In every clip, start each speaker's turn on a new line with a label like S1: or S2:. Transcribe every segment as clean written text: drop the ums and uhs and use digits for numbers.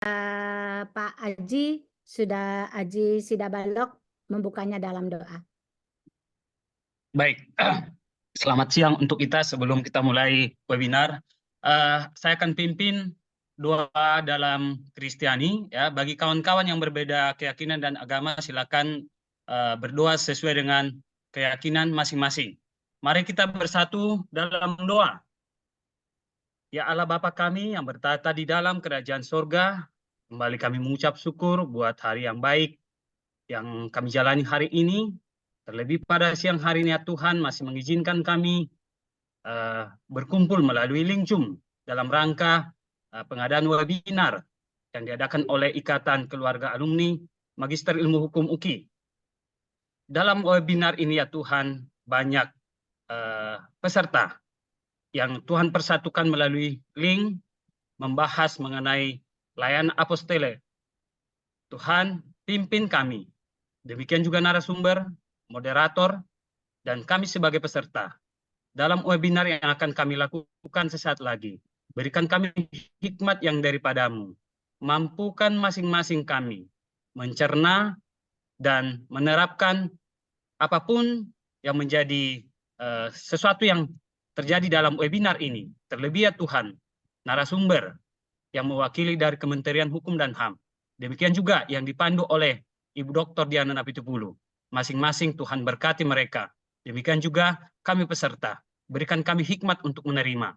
S1: Pak Aji Sidabalok membukanya dalam doa.
S2: Baik, selamat siang untuk kita. Sebelum kita mulai webinar, saya akan pimpin doa dalam Kristiani. Ya, bagi kawan-kawan yang berbeda keyakinan dan agama, silakan berdoa sesuai dengan keyakinan masing-masing. Mari kita bersatu dalam doa. Ya Allah Bapa kami yang bertata di dalam kerajaan sorga, kembali kami mengucap syukur buat hari yang baik yang kami jalani hari ini. Terlebih pada siang hari ini ya Tuhan masih mengizinkan kami berkumpul melalui link Zoom dalam rangka pengadaan webinar yang diadakan oleh Ikatan Keluarga Alumni Magister Ilmu Hukum UKI. Dalam webinar ini ya Tuhan banyak peserta yang Tuhan persatukan melalui link membahas mengenai layanan apostole. Tuhan pimpin kami. Demikian juga narasumber, moderator, dan kami sebagai peserta. Dalam webinar yang akan kami lakukan sesaat lagi, berikan kami hikmat yang daripadamu. Mampukan masing-masing kami mencerna dan menerapkan apapun yang menjadi sesuatu yang terjadi dalam webinar ini. Terlebih ya Tuhan, narasumber yang mewakili dari Kementerian Hukum dan HAM. Demikian juga yang dipandu oleh Ibu Dr. Diana Napitupulu. Masing-masing Tuhan berkati mereka. Demikian juga kami peserta. Berikan kami hikmat untuk menerima.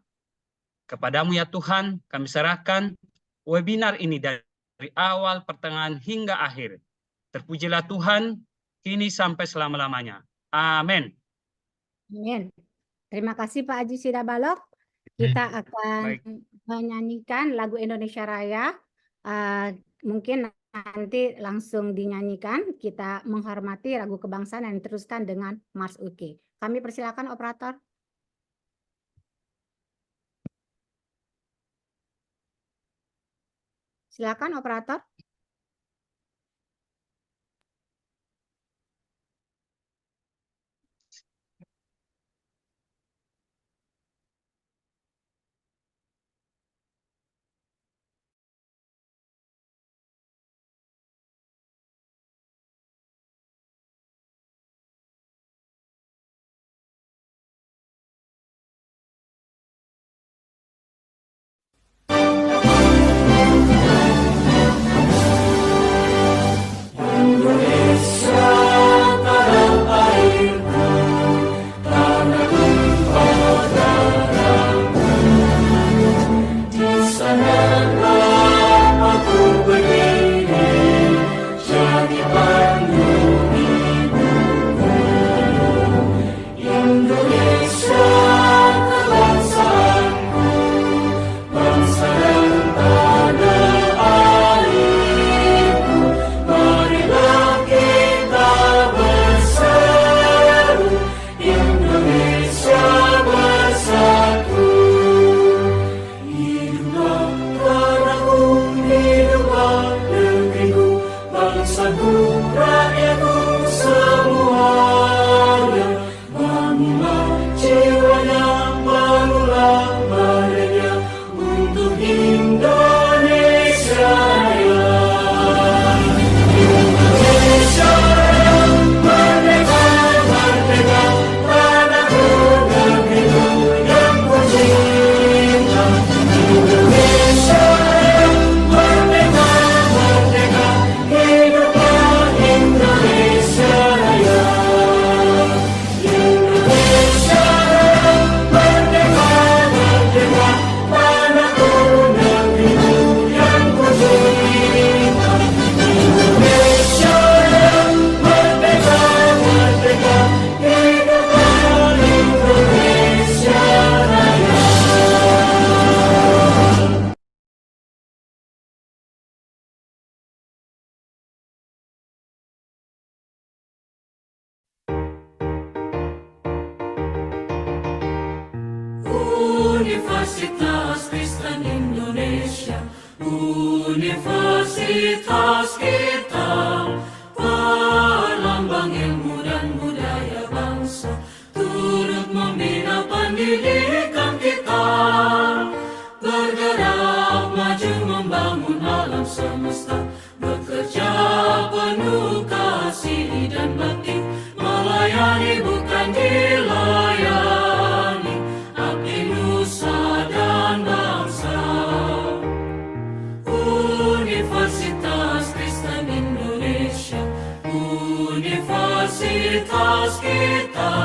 S2: Kepadamu ya Tuhan, kami serahkan webinar ini dari awal, pertengahan, hingga akhir. Terpujilah Tuhan, kini sampai selama-lamanya. Amin.
S1: Amin. Terima kasih Pak Aji Sidabalok. Kita akan menyanyikan lagu Indonesia Raya. Mungkin nanti langsung dinyanyikan. Kita menghormati lagu kebangsaan yang diteruskan dengan Mars UK. Kami persilakan operator. Silakan operator.
S3: Universitas Kristen Indonesia, universitas kita, pelambang ilmu dan budaya bangsa, turut membina pendidikan kita, bergerak maju membangun alam semesta. semesta, bekerja penuh kasih dan bakti, melayani bukan dilayani, abdi nusa dan bangsa. Universitas Kristen Indonesia, universitas kita,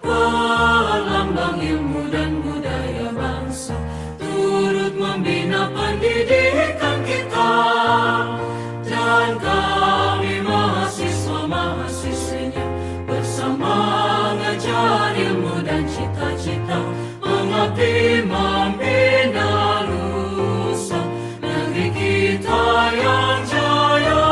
S3: pelambang ilmu dan budaya bangsa, turut membina pendidikan kita, dan kami mahasiswa-mahasiswinya bersama mengejar ilmu dan cita-cita, mengabdi membina nusa negeri kita yang jaya.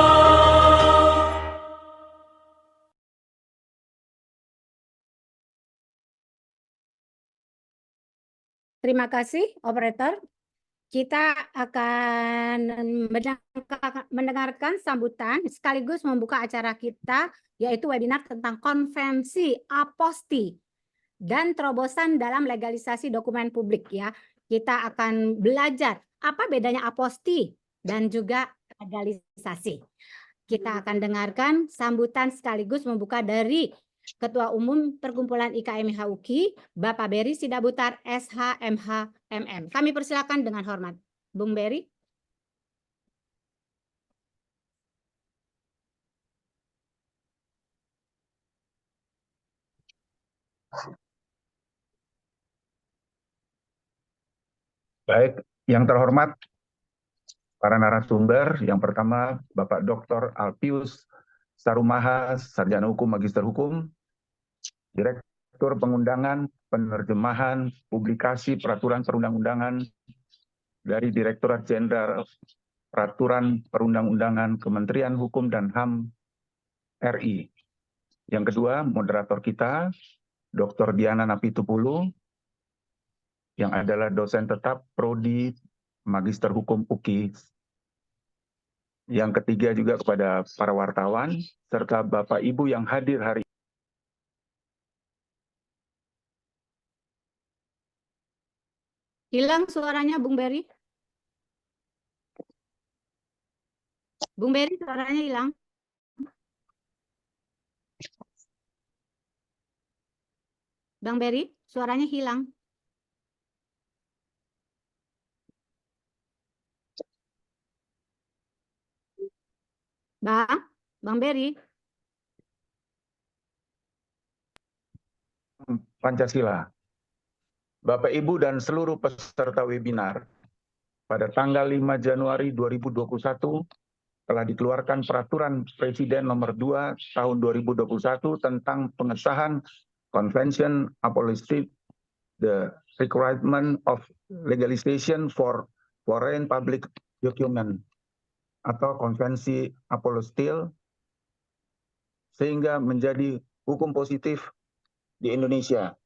S1: Terima kasih, operator. Kita akan mendengarkan sambutan sekaligus membuka acara kita, yaitu webinar tentang konvensi aposti dan terobosan dalam legalisasi dokumen publik ya. Kita akan belajar apa bedanya aposti dan juga legalisasi. Kita akan dengarkan sambutan sekaligus membuka dari Ketua Umum Perkumpulan IKMH UKI, Bapak Berry Sidabutar, SH.MH MM. Kami persilakan dengan hormat. Bung Berry.
S4: Baik, yang terhormat para narasumber, yang pertama Bapak Dr. Alpius Sarumaha, Sarjana Hukum, Magister Hukum, Direktur Pengundangan, Penerjemahan, Publikasi Peraturan Perundang-undangan dari Direktorat Jenderal Peraturan Perundang-undangan Kementerian Hukum dan HAM RI. Yang kedua, moderator kita, Dr. Diana Napitupulu, yang adalah dosen tetap Prodi Magister Hukum UKI. Yang ketiga juga kepada para wartawan, serta Bapak Ibu yang hadir hari ini.
S1: Hilang suaranya Bung Berry. Bung Berry suaranya hilang. Bang Berry suaranya hilang. Bang Berry.
S4: Pancasila. Bapak, Ibu, dan seluruh peserta webinar, pada tanggal 5 Januari 2021 telah dikeluarkan Peraturan Presiden Nomor 2 Tahun 2021 tentang pengesahan Convention Abolishing the Requirement of Legalization for Foreign Public Document atau Konvensi Apostil, sehingga menjadi hukum positif di Indonesia.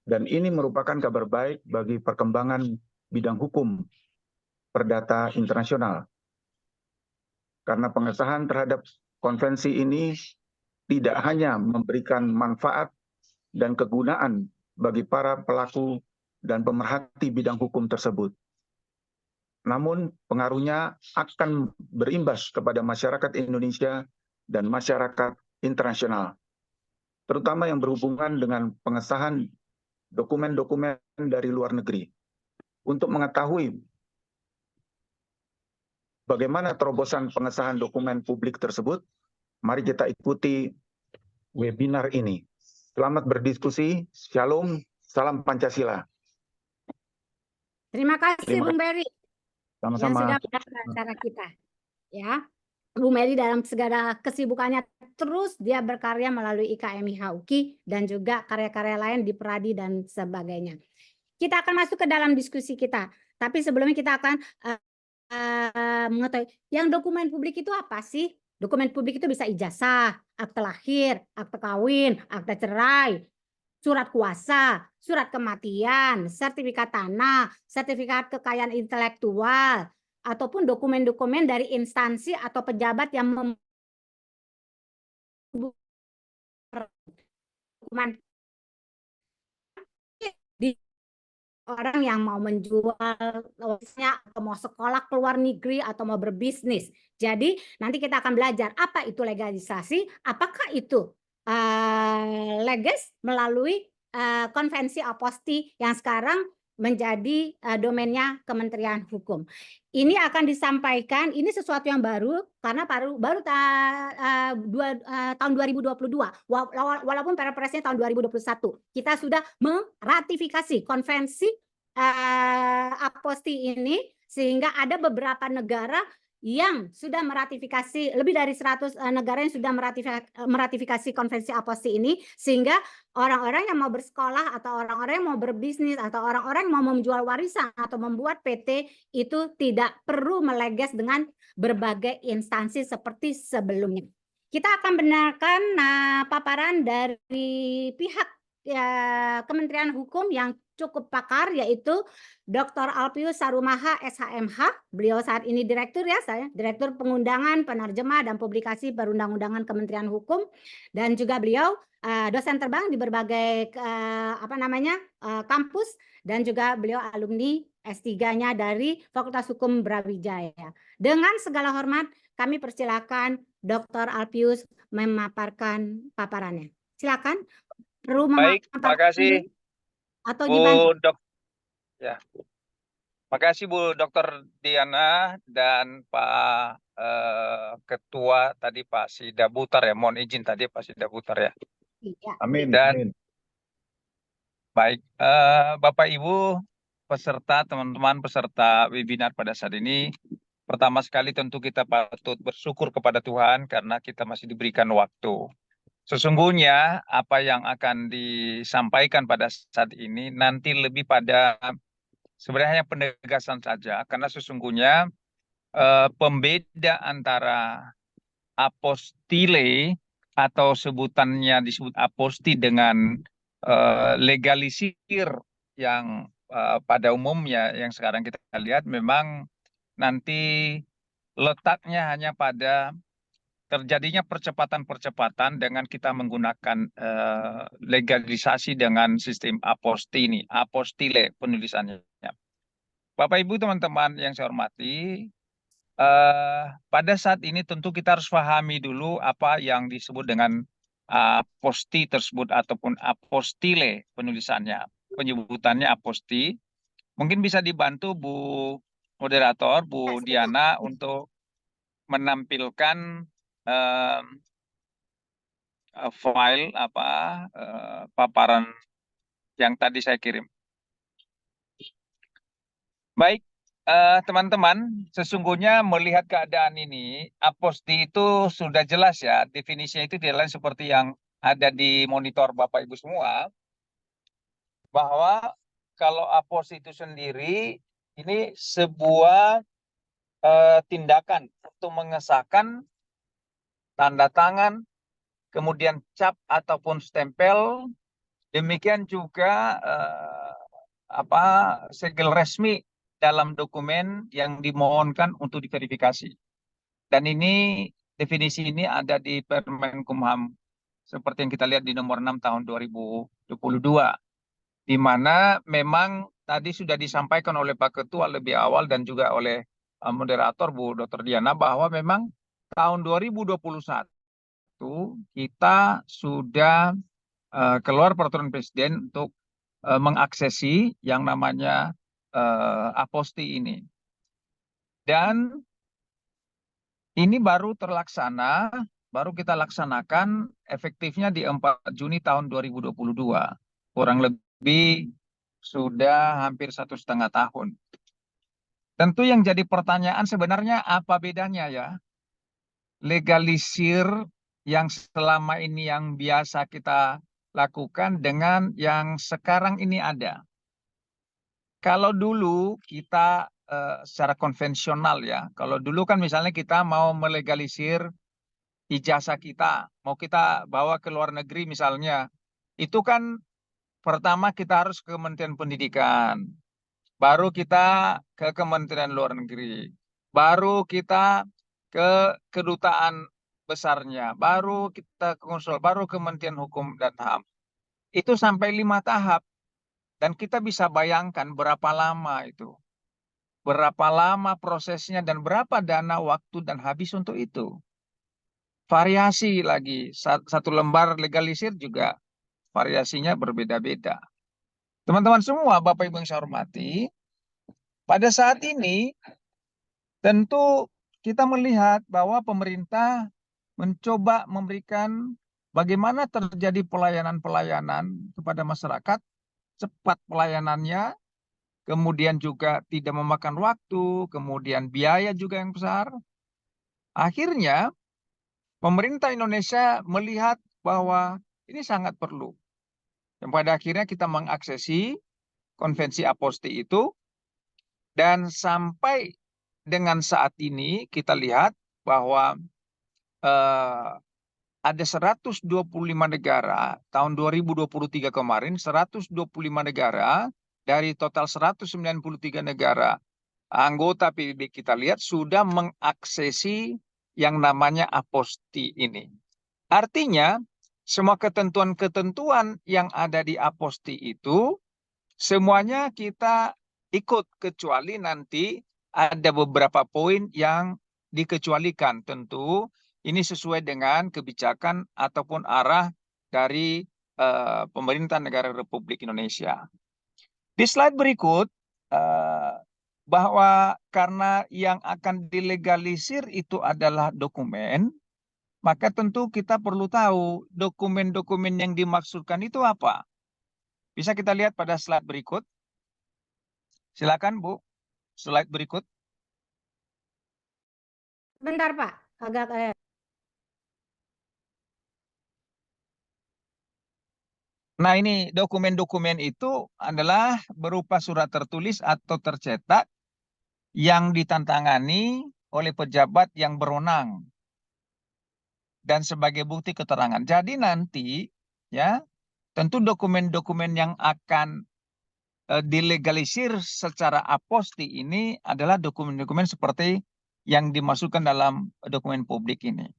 S4: Dan ini merupakan kabar baik bagi perkembangan bidang hukum perdata internasional. Karena pengesahan terhadap konvensi ini tidak hanya memberikan manfaat dan kegunaan bagi para pelaku dan pemerhati bidang hukum tersebut, namun pengaruhnya akan berimbas kepada masyarakat Indonesia dan masyarakat internasional, terutama yang berhubungan dengan pengesahan dokumen-dokumen dari luar negeri. Untuk mengetahui bagaimana terobosan pengesahan dokumen publik tersebut, mari kita ikuti webinar ini. Selamat berdiskusi. Shalom, salam Pancasila.
S1: Terima kasih Bung Berry.
S4: Sama-sama.
S1: Yang sudah mendapat acara kita. Ya, Bung Berry dalam segala kesibukannya terus dia berkarya melalui IKMH UKI dan juga karya-karya lain di Pradi dan sebagainya. Kita akan masuk ke dalam diskusi kita. Tapi sebelumnya kita akan mengetahui yang dokumen publik itu apa sih? Dokumen publik itu bisa ijazah, akte lahir, akte kawin, akte cerai, surat kuasa, surat kematian, sertifikat tanah, sertifikat kekayaan intelektual, ataupun dokumen-dokumen dari instansi atau pejabat yang dokumen orang yang mau menjual warisnya atau mau sekolah ke luar negeri atau mau berbisnis. Jadi nanti kita akan belajar apa itu legalisasi, apakah itu leges melalui konvensi aposti yang sekarang menjadi domainnya Kementerian Hukum. Ini akan disampaikan, ini sesuatu yang baru karena baru tahun 2022, walaupun Perpresnya tahun 2021. Kita sudah meratifikasi konvensi aposti ini, sehingga ada beberapa negara yang sudah meratifikasi, lebih dari 100 negara yang sudah meratifikasi konvensi aposti ini, sehingga orang-orang yang mau bersekolah atau orang-orang yang mau berbisnis atau orang-orang yang mau menjual warisan atau membuat PT itu tidak perlu meleges dengan berbagai instansi seperti sebelumnya. Kita akan benarkan paparan dari pihak Kementerian Hukum yang cukup pakar, yaitu Dr. Alpius Sarumaha SHMH. Beliau saat ini direktur Direktur Pengundangan, Penerjemah dan Publikasi Perundang-undangan Kementerian Hukum, dan juga beliau dosen terbang di berbagai kampus, dan juga beliau alumni S3-nya dari Fakultas Hukum Brawijaya. Dengan segala hormat, kami persilakan Dr. Alpius memaparkan paparannya. Silakan.
S5: Baik, terima kasih
S1: atau
S5: Bu Dok. Ya, makasih Bu Dr. Diana dan Pak Ketua tadi Pak Sidabutar ya. Mohon izin tadi Pak Sidabutar ya.
S1: Iya.
S4: Amin.
S5: Dan
S4: Amin.
S5: baik, Bapak Ibu peserta, teman-teman peserta webinar pada saat ini, pertama sekali tentu kita patut bersyukur kepada Tuhan karena kita masih diberikan waktu. Sesungguhnya apa yang akan disampaikan pada saat ini nanti lebih pada sebenarnya penegasan saja, karena sesungguhnya pembeda antara apostile atau sebutannya disebut aposti dengan legalisir yang pada umumnya yang sekarang kita lihat memang nanti letaknya hanya pada terjadinya percepatan-percepatan dengan kita menggunakan legalisasi dengan sistem aposti ini, apostile penulisannya. Bapak Ibu teman-teman yang saya hormati, pada saat ini tentu kita harus pahami dulu apa yang disebut dengan aposti tersebut ataupun apostile penulisannya, penyebutannya aposti. Mungkin bisa dibantu Bu moderator, Bu Diana untuk menampilkan file paparan yang tadi saya kirim. Baik, teman-teman, sesungguhnya melihat keadaan ini, aposti itu sudah jelas ya, definisinya itu tidak lain seperti yang ada di monitor Bapak Ibu semua, bahwa kalau aposti itu sendiri, ini sebuah tindakan untuk mengesahkan tanda tangan, kemudian cap ataupun stempel, demikian juga segel resmi dalam dokumen yang dimohonkan untuk diverifikasi. Dan ini definisi ini ada di Permenkumham seperti yang kita lihat di nomor 6 tahun 2022, di mana memang tadi sudah disampaikan oleh Pak Ketua lebih awal dan juga oleh moderator Bu Dr. Diana bahwa memang tahun 2021 kita sudah keluar peraturan Presiden untuk mengaksesi yang namanya aposti ini. Dan ini baru terlaksana, baru kita laksanakan efektifnya di 4 Juni tahun 2022. Kurang lebih sudah hampir 1,5 tahun. Tentu yang jadi pertanyaan sebenarnya apa bedanya ya? Legalisir yang selama ini yang biasa kita lakukan dengan yang sekarang ini ada. Kalau dulu kita secara konvensional ya, kalau dulu kan misalnya kita mau melegalisir ijazah kita, mau kita bawa ke luar negeri misalnya, itu kan pertama kita harus ke Kementerian Pendidikan, baru kita ke Kementerian Luar Negeri, baru kita ke kedutaan besarnya, baru kita ke konsul, baru Kementerian Hukum dan HAM. Itu sampai 5 tahap. Dan kita bisa bayangkan berapa lama itu. Berapa lama prosesnya dan berapa dana, waktu, dan habis untuk itu. Variasi lagi. Satu lembar legalisir juga variasinya berbeda-beda. Teman-teman semua, Bapak Ibu yang saya hormati, pada saat ini tentu kita melihat bahwa pemerintah mencoba memberikan bagaimana terjadi pelayanan-pelayanan kepada masyarakat, cepat pelayanannya, kemudian juga tidak memakan waktu, kemudian biaya juga yang besar. Akhirnya, pemerintah Indonesia melihat bahwa ini sangat perlu. Dan pada akhirnya kita mengaksesi konvensi aposti itu, dan sampai dengan saat ini kita lihat bahwa ada 125 negara, tahun 2023 kemarin, 125 negara dari total 193 negara anggota PBB kita lihat sudah mengaksesi yang namanya aposti ini. Artinya, semua ketentuan-ketentuan yang ada di aposti itu, semuanya kita ikut, kecuali nanti ada beberapa poin yang dikecualikan. Tentu ini sesuai dengan kebijakan ataupun arah dari pemerintah negara Republik Indonesia. Di slide berikut, bahwa karena yang akan dilegalisir itu adalah dokumen, maka tentu kita perlu tahu dokumen-dokumen yang dimaksudkan itu apa. Bisa kita lihat pada slide berikut. Silakan Bu, slide berikut.
S1: Bentar Pak, agak
S5: Nah, ini dokumen-dokumen itu adalah berupa surat tertulis atau tercetak yang ditantangani oleh pejabat yang berwenang dan sebagai bukti keterangan. Jadi nanti ya, tentu dokumen-dokumen yang akan dilegalisir secara aposti ini adalah dokumen-dokumen seperti yang dimasukkan dalam dokumen publik ini.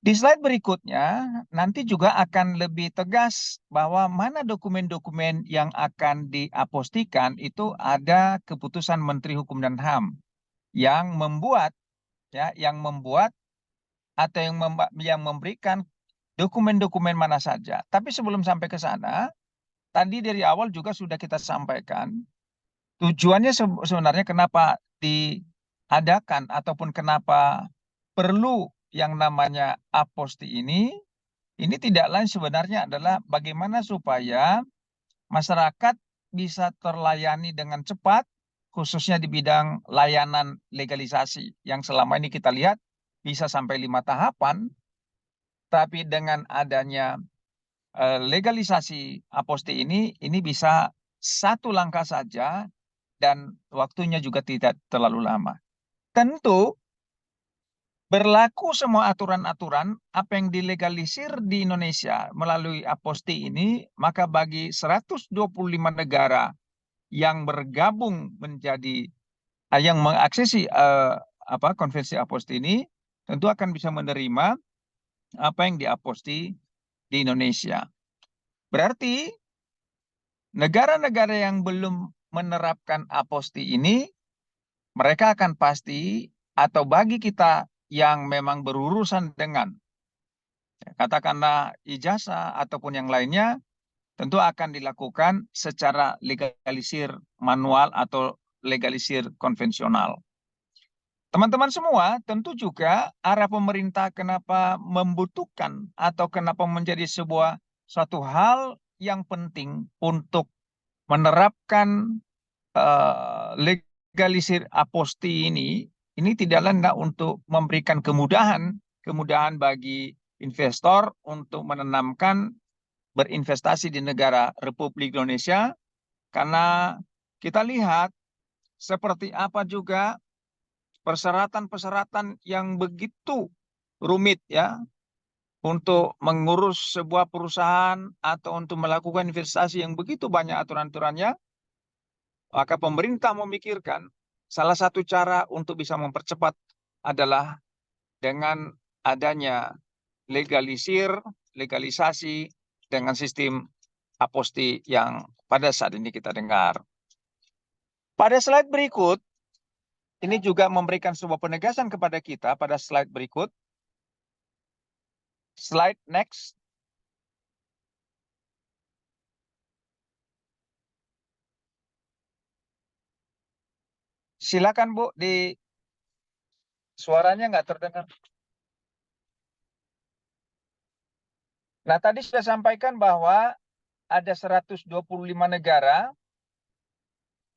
S5: Di slide berikutnya nanti juga akan lebih tegas bahwa mana dokumen-dokumen yang akan diapostikan itu ada keputusan Menteri Hukum dan HAM yang membuat atau yang memberikan dokumen-dokumen mana saja. Tapi sebelum sampai ke sana, tadi dari awal juga sudah kita sampaikan tujuannya sebenarnya kenapa diadakan ataupun kenapa perlu yang namanya aposti ini tidak lain sebenarnya adalah bagaimana supaya masyarakat bisa terlayani dengan cepat, khususnya di bidang layanan legalisasi yang selama ini kita lihat bisa sampai 5 tahapan, tapi dengan adanya legalisasi aposti ini bisa satu langkah saja dan waktunya juga tidak terlalu lama. Tentu berlaku semua aturan-aturan apa yang dilegalisir di Indonesia melalui aposti ini, maka bagi 125 negara yang bergabung menjadi yang mengaksesi konvensi aposti ini tentu akan bisa menerima apa yang diaposti di Indonesia. Berarti negara-negara yang belum menerapkan aposti ini, mereka akan pasti, atau bagi kita yang memang berurusan dengan katakanlah ijazah ataupun yang lainnya, tentu akan dilakukan secara legalisir manual atau legalisir konvensional. Teman-teman semua, tentu juga arah pemerintah kenapa membutuhkan atau kenapa menjadi suatu hal yang penting untuk menerapkan legalisir aposti ini tidak lain untuk memberikan kemudahan bagi investor untuk menanamkan berinvestasi di negara Republik Indonesia, karena kita lihat seperti apa juga persyaratan-persyaratan yang begitu rumit ya untuk mengurus sebuah perusahaan atau untuk melakukan investasi yang begitu banyak aturan-aturannya. Maka pemerintah memikirkan salah satu cara untuk bisa mempercepat adalah dengan adanya legalisasi dengan sistem aposti yang pada saat ini kita dengar. Pada slide berikut, ini juga memberikan sebuah penegasan kepada kita pada slide berikut. Slide next. Silakan Bu, di suaranya nggak terdengar. Nah, tadi sudah sampaikan bahwa ada 125 negara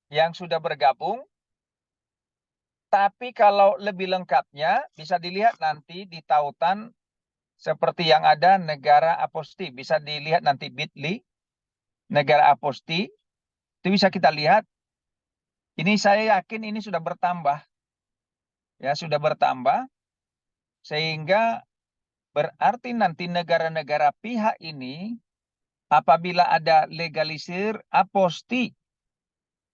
S5: yang sudah bergabung. Tapi kalau lebih lengkapnya bisa dilihat nanti di tautan seperti yang ada negara aposti. Bisa dilihat nanti bit.ly, negara aposti. Itu bisa kita lihat. Ini saya yakin ini sudah bertambah. Ya, sudah bertambah. Sehingga berarti nanti negara-negara pihak ini apabila ada legalisir aposti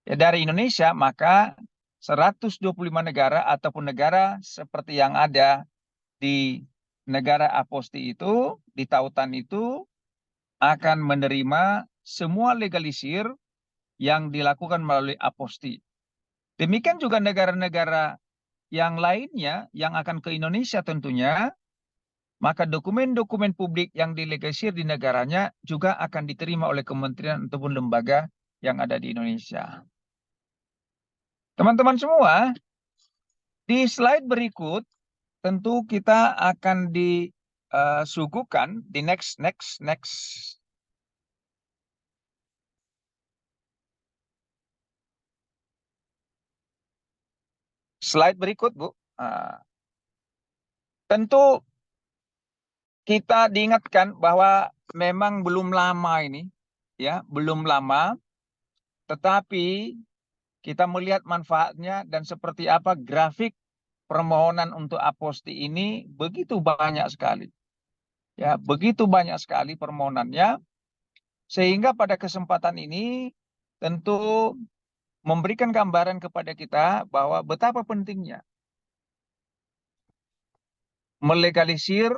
S5: ya, dari Indonesia, maka 125 negara ataupun negara seperti yang ada di negara aposti itu, di tautan itu akan menerima semua legalisir yang dilakukan melalui aposti. Demikian juga negara-negara yang lainnya yang akan ke Indonesia tentunya, maka dokumen-dokumen publik yang dilegalisir di negaranya juga akan diterima oleh kementerian ataupun lembaga yang ada di Indonesia. Teman-teman semua, di slide berikut tentu kita akan disuguhkan di next. Slide berikut, Bu. Tentu kita diingatkan bahwa memang belum lama ini, ya, belum lama, tetapi kita melihat manfaatnya dan seperti apa grafik permohonan untuk aposti ini begitu banyak sekali. Ya, begitu banyak sekali permohonannya, sehingga pada kesempatan ini tentu memberikan gambaran kepada kita bahwa betapa pentingnya melegalisir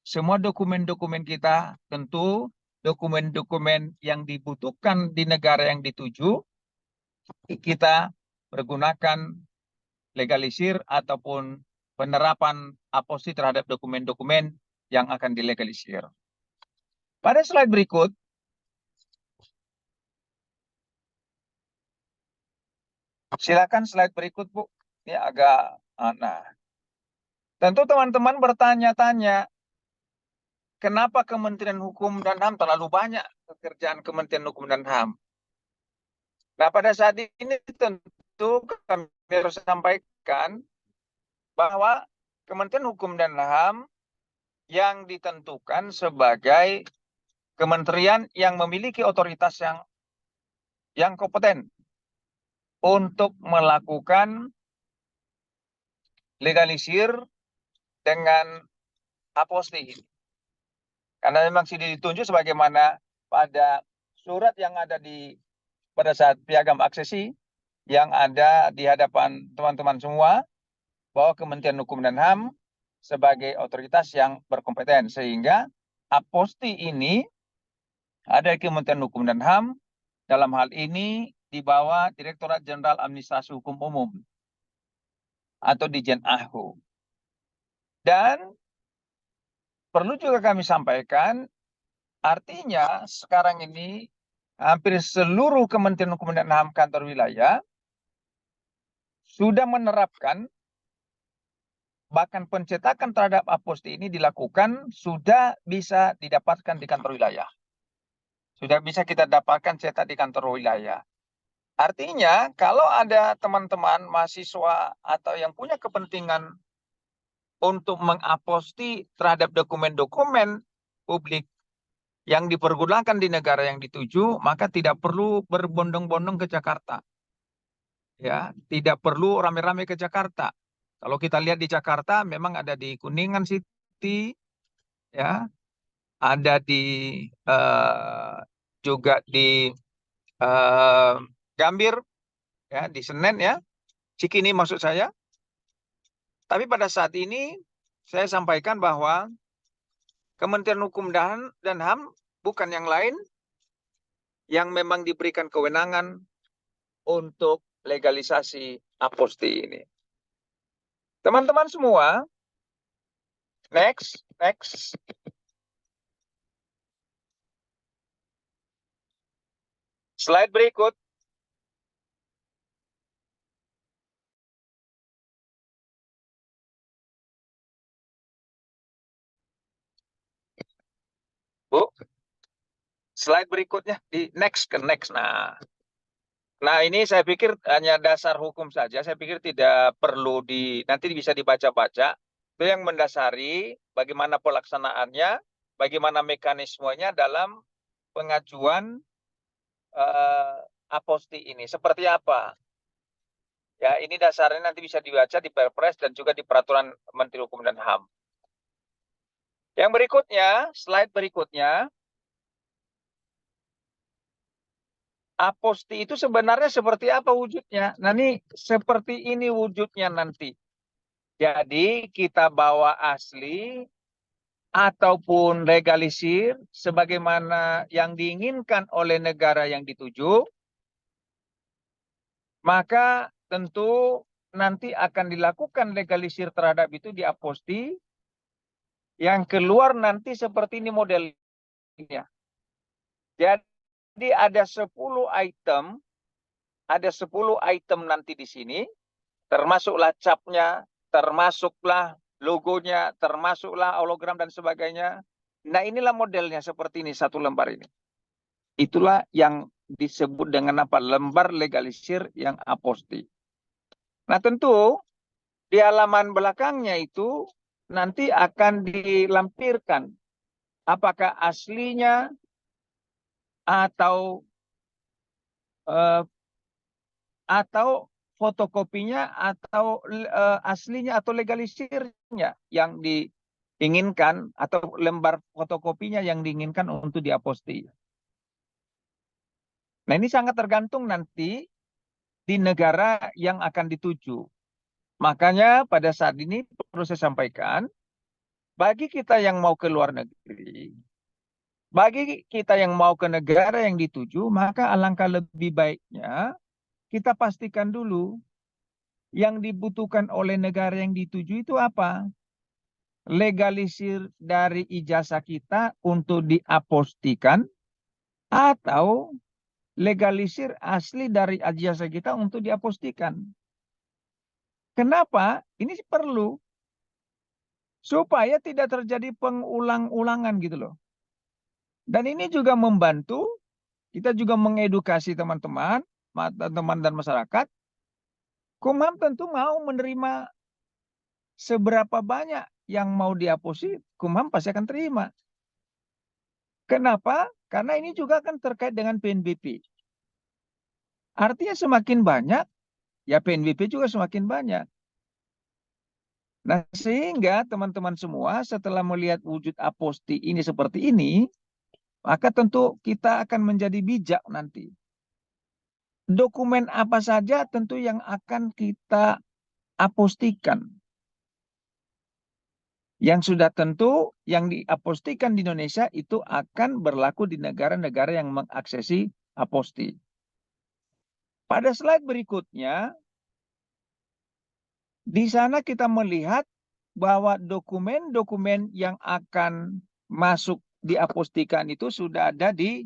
S5: semua dokumen-dokumen kita, tentu dokumen-dokumen yang dibutuhkan di negara yang dituju, kita pergunakan legalisir ataupun penerapan aposti terhadap dokumen-dokumen yang akan dilegalisir. Pada slide berikut, silakan slide berikut, Bu. Ini agak, nah, tentu teman-teman bertanya-tanya, kenapa Kementerian Hukum dan HAM terlalu banyak pekerjaan Kementerian Hukum dan HAM? Nah, pada saat ini tentu kami harus sampaikan bahwa Kementerian Hukum dan HAM yang ditentukan sebagai kementerian yang memiliki otoritas yang kompeten untuk melakukan legalisir dengan aposti. Karena memang sudah ditunjuk sebagaimana pada surat yang ada pada saat piagam aksesi yang ada di hadapan teman-teman semua, bahwa Kementerian Hukum dan HAM sebagai otoritas yang berkompeten, sehingga aposti ini ada di Kementerian Hukum dan HAM, dalam hal ini di bawah Direktorat Jenderal Administrasi Hukum Umum atau Dijen AHU. Dan perlu juga kami sampaikan, artinya sekarang ini hampir seluruh Kementerian Hukum dan HAM kantor wilayah sudah menerapkan, bahkan pencetakan terhadap aposti ini dilakukan, sudah bisa didapatkan di kantor wilayah. Sudah bisa kita dapatkan cetak di kantor wilayah. Artinya kalau ada teman-teman mahasiswa atau yang punya kepentingan untuk mengaposti terhadap dokumen-dokumen publik yang dipergunakan di negara yang dituju, maka tidak perlu berbondong-bondong ke Jakarta. Ya, tidak perlu rame-rame ke Jakarta. Kalau kita lihat di Jakarta, memang ada di Kuningan City, ya, ada juga di Gambir, ya, di Senen, ya, Cikini maksud saya. Tapi pada saat ini saya sampaikan bahwa Kementerian Hukum dan HAM bukan yang lain, yang memang diberikan kewenangan untuk legalisasi aposti ini. Teman-teman semua, next. Slide berikut. Bu, slide berikutnya di next. Nah, ini saya pikir hanya dasar hukum saja. Saya pikir tidak perlu nanti bisa dibaca-baca. Itu yang mendasari bagaimana pelaksanaannya, bagaimana mekanismenya dalam pengajuan aposti ini. Seperti apa? Ya, ini dasarnya nanti bisa dibaca di Perpres dan juga di Peraturan Menteri Hukum dan HAM. Yang berikutnya, slide berikutnya. Aposti itu sebenarnya seperti apa wujudnya? Nah, ini seperti ini wujudnya nanti. Jadi kita bawa asli ataupun legalisir sebagaimana yang diinginkan oleh negara yang dituju, maka tentu nanti akan dilakukan legalisir terhadap itu di aposti yang keluar nanti seperti ini modelnya. Jadi ada 10 item nanti di sini, termasuklah capnya, termasuklah logonya, termasuklah hologram dan sebagainya. Nah, inilah modelnya seperti ini, satu lembar ini. Itulah yang disebut dengan apa? Lembar legalisir yang aposti. Nah, tentu di halaman belakangnya itu nanti akan dilampirkan apakah aslinya atau fotokopinya atau aslinya atau legalisirnya yang diinginkan atau lembar fotokopinya yang diinginkan untuk diaposti. Nah, ini sangat tergantung nanti di negara yang akan dituju. Makanya pada saat ini perlu saya sampaikan, bagi kita yang mau ke luar negeri, bagi kita yang mau ke negara yang dituju, maka alangkah lebih baiknya kita pastikan dulu yang dibutuhkan oleh negara yang dituju itu apa? Legalisir dari ijazah kita untuk diapostikan atau legalisir asli dari ijazah kita untuk diapostikan. Kenapa? Ini perlu supaya tidak terjadi pengulang-ulangan gitu loh. Dan ini juga membantu, kita juga mengedukasi teman-teman dan masyarakat. Kumham tentu mau menerima seberapa banyak yang mau diaposti, Kumham pasti akan terima. Kenapa? Karena ini juga akan terkait dengan PNBP. Artinya semakin banyak, ya PNBP juga semakin banyak. Nah, sehingga teman-teman semua setelah melihat wujud aposti ini seperti ini, maka tentu kita akan menjadi bijak nanti. Dokumen apa saja tentu yang akan kita apostikan. Yang sudah tentu yang diapostikan di Indonesia itu akan berlaku di negara-negara yang mengaksesi aposti. Pada slide berikutnya, di sana kita melihat bahwa dokumen-dokumen yang akan masuk diapostikan itu sudah ada di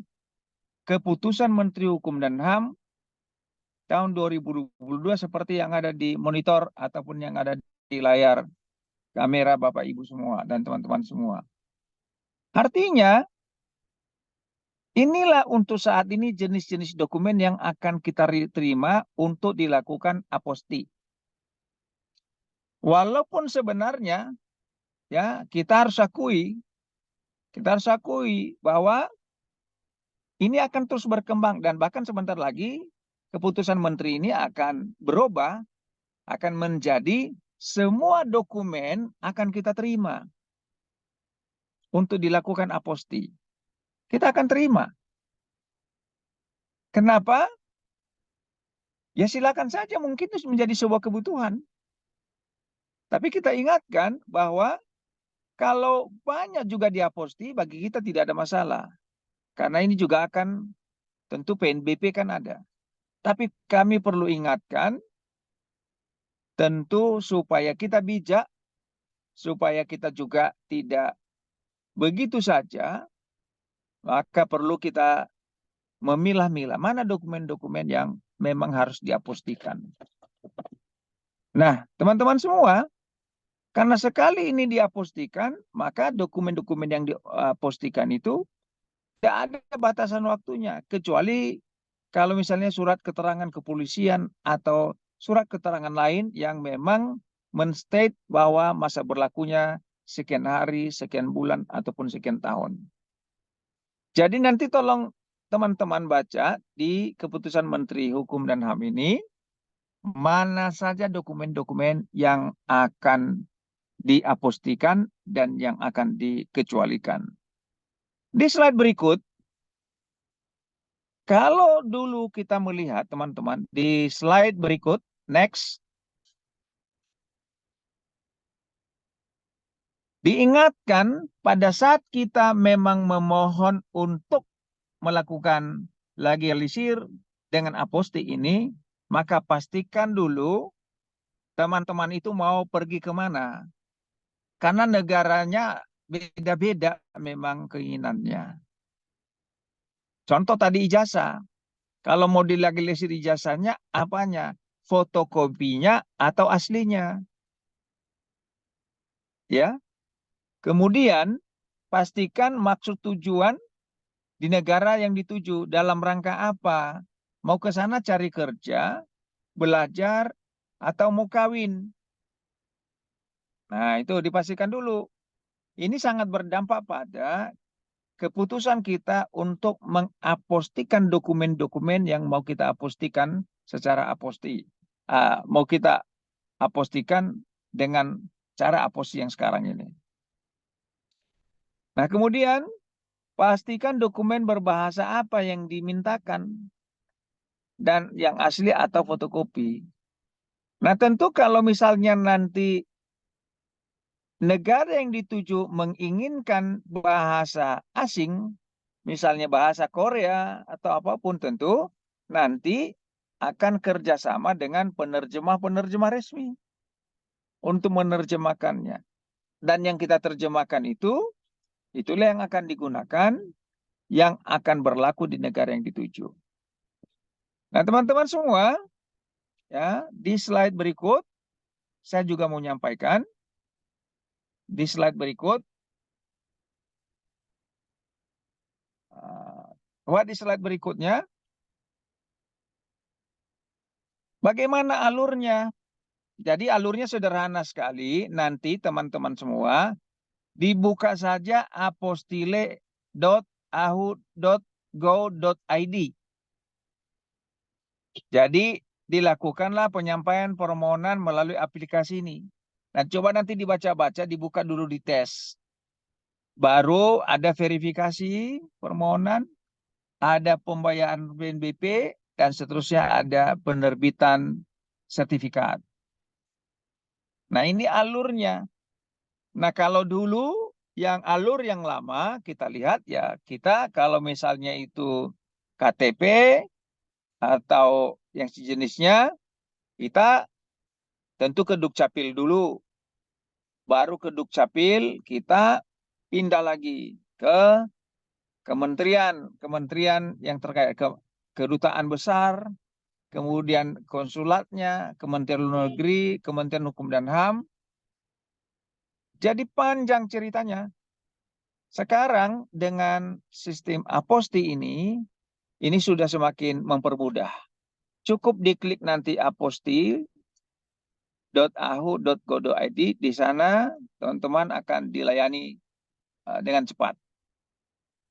S5: Keputusan Menteri Hukum dan HAM tahun 2022 seperti yang ada di monitor ataupun yang ada di layar kamera Bapak Ibu semua dan teman-teman semua. Artinya, inilah untuk saat ini jenis-jenis dokumen yang akan kita terima untuk dilakukan aposti. Walaupun sebenarnya ya kita harus akui bahwa ini akan terus berkembang dan bahkan sebentar lagi keputusan menteri ini akan berubah, akan menjadi semua dokumen akan kita terima untuk dilakukan aposti. Kita akan terima. Kenapa? Ya silakan saja, mungkin itu menjadi sebuah kebutuhan. Tapi kita ingatkan bahwa kalau banyak juga diaposti, bagi kita tidak ada masalah. Karena ini juga akan tentu PNBP kan ada. Tapi kami perlu ingatkan, tentu supaya kita bijak, supaya kita juga tidak begitu saja, maka perlu kita memilah-milah mana dokumen-dokumen yang memang harus diapostikan. Nah, teman-teman semua, karena sekali ini diapostikan, maka dokumen-dokumen yang diapostikan itu tidak ada batasan waktunya, kecuali kalau misalnya surat keterangan kepolisian atau surat keterangan lain yang memang menstate bahwa masa berlakunya sekian hari, sekian bulan, ataupun sekian tahun. Jadi nanti tolong teman-teman baca di keputusan Menteri Hukum dan HAM ini, mana saja dokumen-dokumen yang akan diapostikan dan yang akan dikecualikan. Di slide berikut, kalau dulu kita melihat teman-teman, di slide berikut, next. Diingatkan pada saat kita memang memohon untuk melakukan legalisir dengan aposti ini, maka pastikan dulu teman-teman itu mau pergi kemana. Karena negaranya beda-beda memang keinginannya. Contoh tadi ijazah. Kalau mau dilegalisir ijazahnya, apanya? Fotokopinya atau aslinya. Ya. Kemudian pastikan maksud tujuan di negara yang dituju dalam rangka apa? Mau ke sana cari kerja, belajar, atau mau kawin. Nah, itu dipastikan dulu. Ini sangat berdampak pada keputusan kita untuk mengapostikan dokumen-dokumen yang mau kita apostikan secara aposti. Mau kita apostikan dengan cara aposti yang sekarang ini. Nah, kemudian pastikan dokumen berbahasa apa yang dimintakan dan yang asli atau fotokopi. Nah, tentu kalau misalnya nanti negara yang dituju menginginkan bahasa asing, misalnya bahasa Korea atau apapun, tentu nanti akan kerjasama dengan penerjemah-penerjemah resmi untuk menerjemahkannya. Dan yang kita terjemahkan itulah yang akan digunakan, yang akan berlaku di negara yang dituju. Nah, teman-teman semua, ya, di slide berikut, saya juga mau menyampaikan, di slide berikut, di slide berikutnya, bagaimana alurnya? Jadi alurnya sederhana sekali, nanti teman-teman semua, dibuka saja apostile.ahu.go.id. Jadi dilakukanlah penyampaian permohonan melalui aplikasi ini. Nah, coba nanti dibaca-baca, dibuka dulu di tes. Baru ada verifikasi permohonan, ada pembayaran PNBP, dan seterusnya ada penerbitan sertifikat. Nah, ini alurnya. Nah, kalau dulu yang alur yang lama kita lihat ya, kita kalau misalnya itu KTP atau yang sejenisnya, kita tentu ke Dukcapil dulu. Baru ke Dukcapil kita pindah lagi ke kementerian yang terkait, ke kedutaan besar, kemudian konsulatnya, Kementerian Luar Negeri, Kementerian Hukum dan HAM. Jadi panjang ceritanya. Sekarang dengan sistem aposti ini sudah semakin mempermudah. Cukup diklik nanti aposti.ahu.go.id, di sana teman-teman akan dilayani dengan cepat.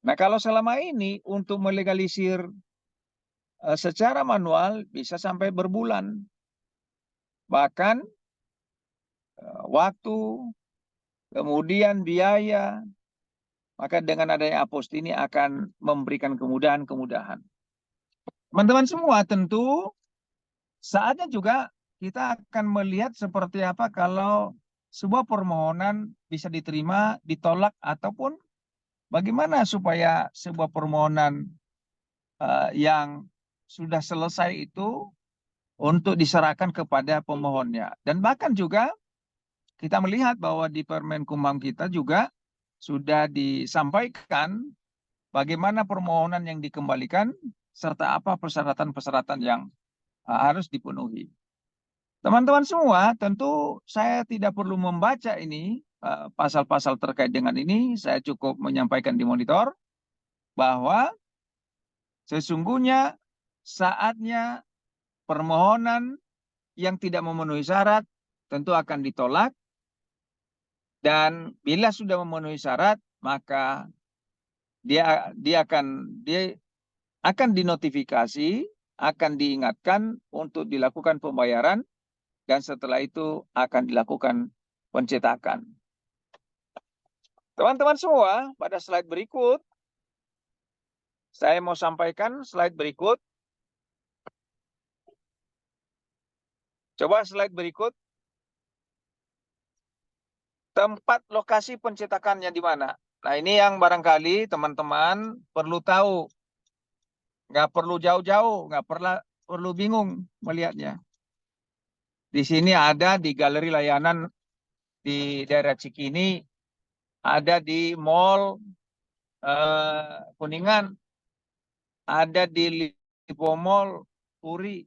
S5: Nah, kalau selama ini untuk melegalisir secara manual bisa sampai berbulan. Bahkan waktu, kemudian biaya, maka dengan adanya aposti ini akan memberikan kemudahan-kemudahan. Teman-teman semua, tentu saatnya juga kita akan melihat seperti apa kalau sebuah permohonan bisa diterima, ditolak, ataupun bagaimana supaya sebuah permohonan yang sudah selesai itu untuk diserahkan kepada pemohonnya. Dan bahkan juga kita melihat bahwa di Permenkumham kita juga sudah disampaikan bagaimana permohonan yang dikembalikan serta apa persyaratan-persyaratan yang harus dipenuhi. Teman-teman semua, tentu saya tidak perlu membaca ini pasal-pasal terkait dengan ini, saya cukup menyampaikan di monitor bahwa sesungguhnya saatnya permohonan yang tidak memenuhi syarat tentu akan ditolak, dan bila sudah memenuhi syarat maka dia akan dinotifikasi, akan diingatkan untuk dilakukan pembayaran, dan setelah itu akan dilakukan pencetakan. Teman-teman semua, pada slide berikut saya mau sampaikan slide berikut. Coba slide berikut. Tempat lokasi pencetakannya di mana? Nah, ini yang barangkali teman-teman perlu tahu. Nggak perlu jauh-jauh, nggak perlu bingung melihatnya. Di sini ada di galeri layanan di daerah Cikini, ada di Mall Kuningan, ada di Lipo Mall, Puri,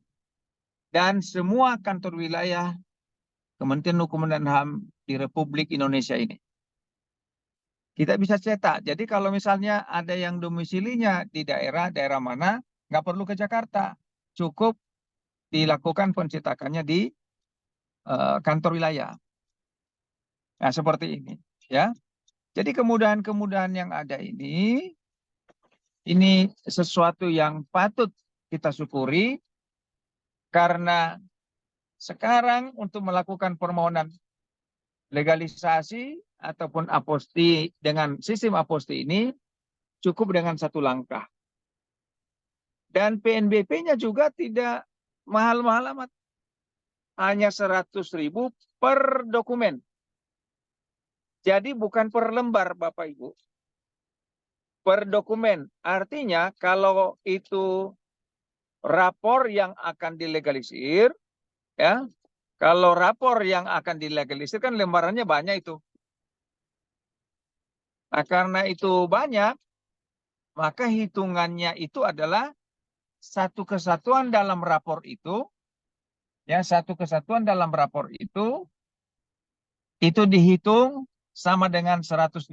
S5: dan semua kantor wilayah Kementerian Hukum dan HAM di Republik Indonesia ini. Kita bisa cetak. Jadi kalau misalnya ada yang domisilinya di daerah mana, nggak perlu ke Jakarta. Cukup dilakukan pencetakannya di kantor wilayah. Nah, seperti ini. Ya. Jadi kemudahan-kemudahan yang ada ini sesuatu yang patut kita syukuri, karena sekarang untuk melakukan permohonan legalisasi ataupun aposti dengan sistem aposti ini cukup dengan satu langkah. Dan PNBP-nya juga tidak mahal-mahal amat. Hanya 100.000 per dokumen. Jadi bukan per lembar, Bapak Ibu. Per dokumen. Artinya kalau itu rapor yang akan dilegalisir, ya, kalau rapor yang akan dilegalisir kan lembarannya banyak itu. Nah, karena itu banyak, maka hitungannya itu adalah satu kesatuan dalam rapor itu, ya, satu kesatuan dalam rapor itu dihitung sama dengan 150.000.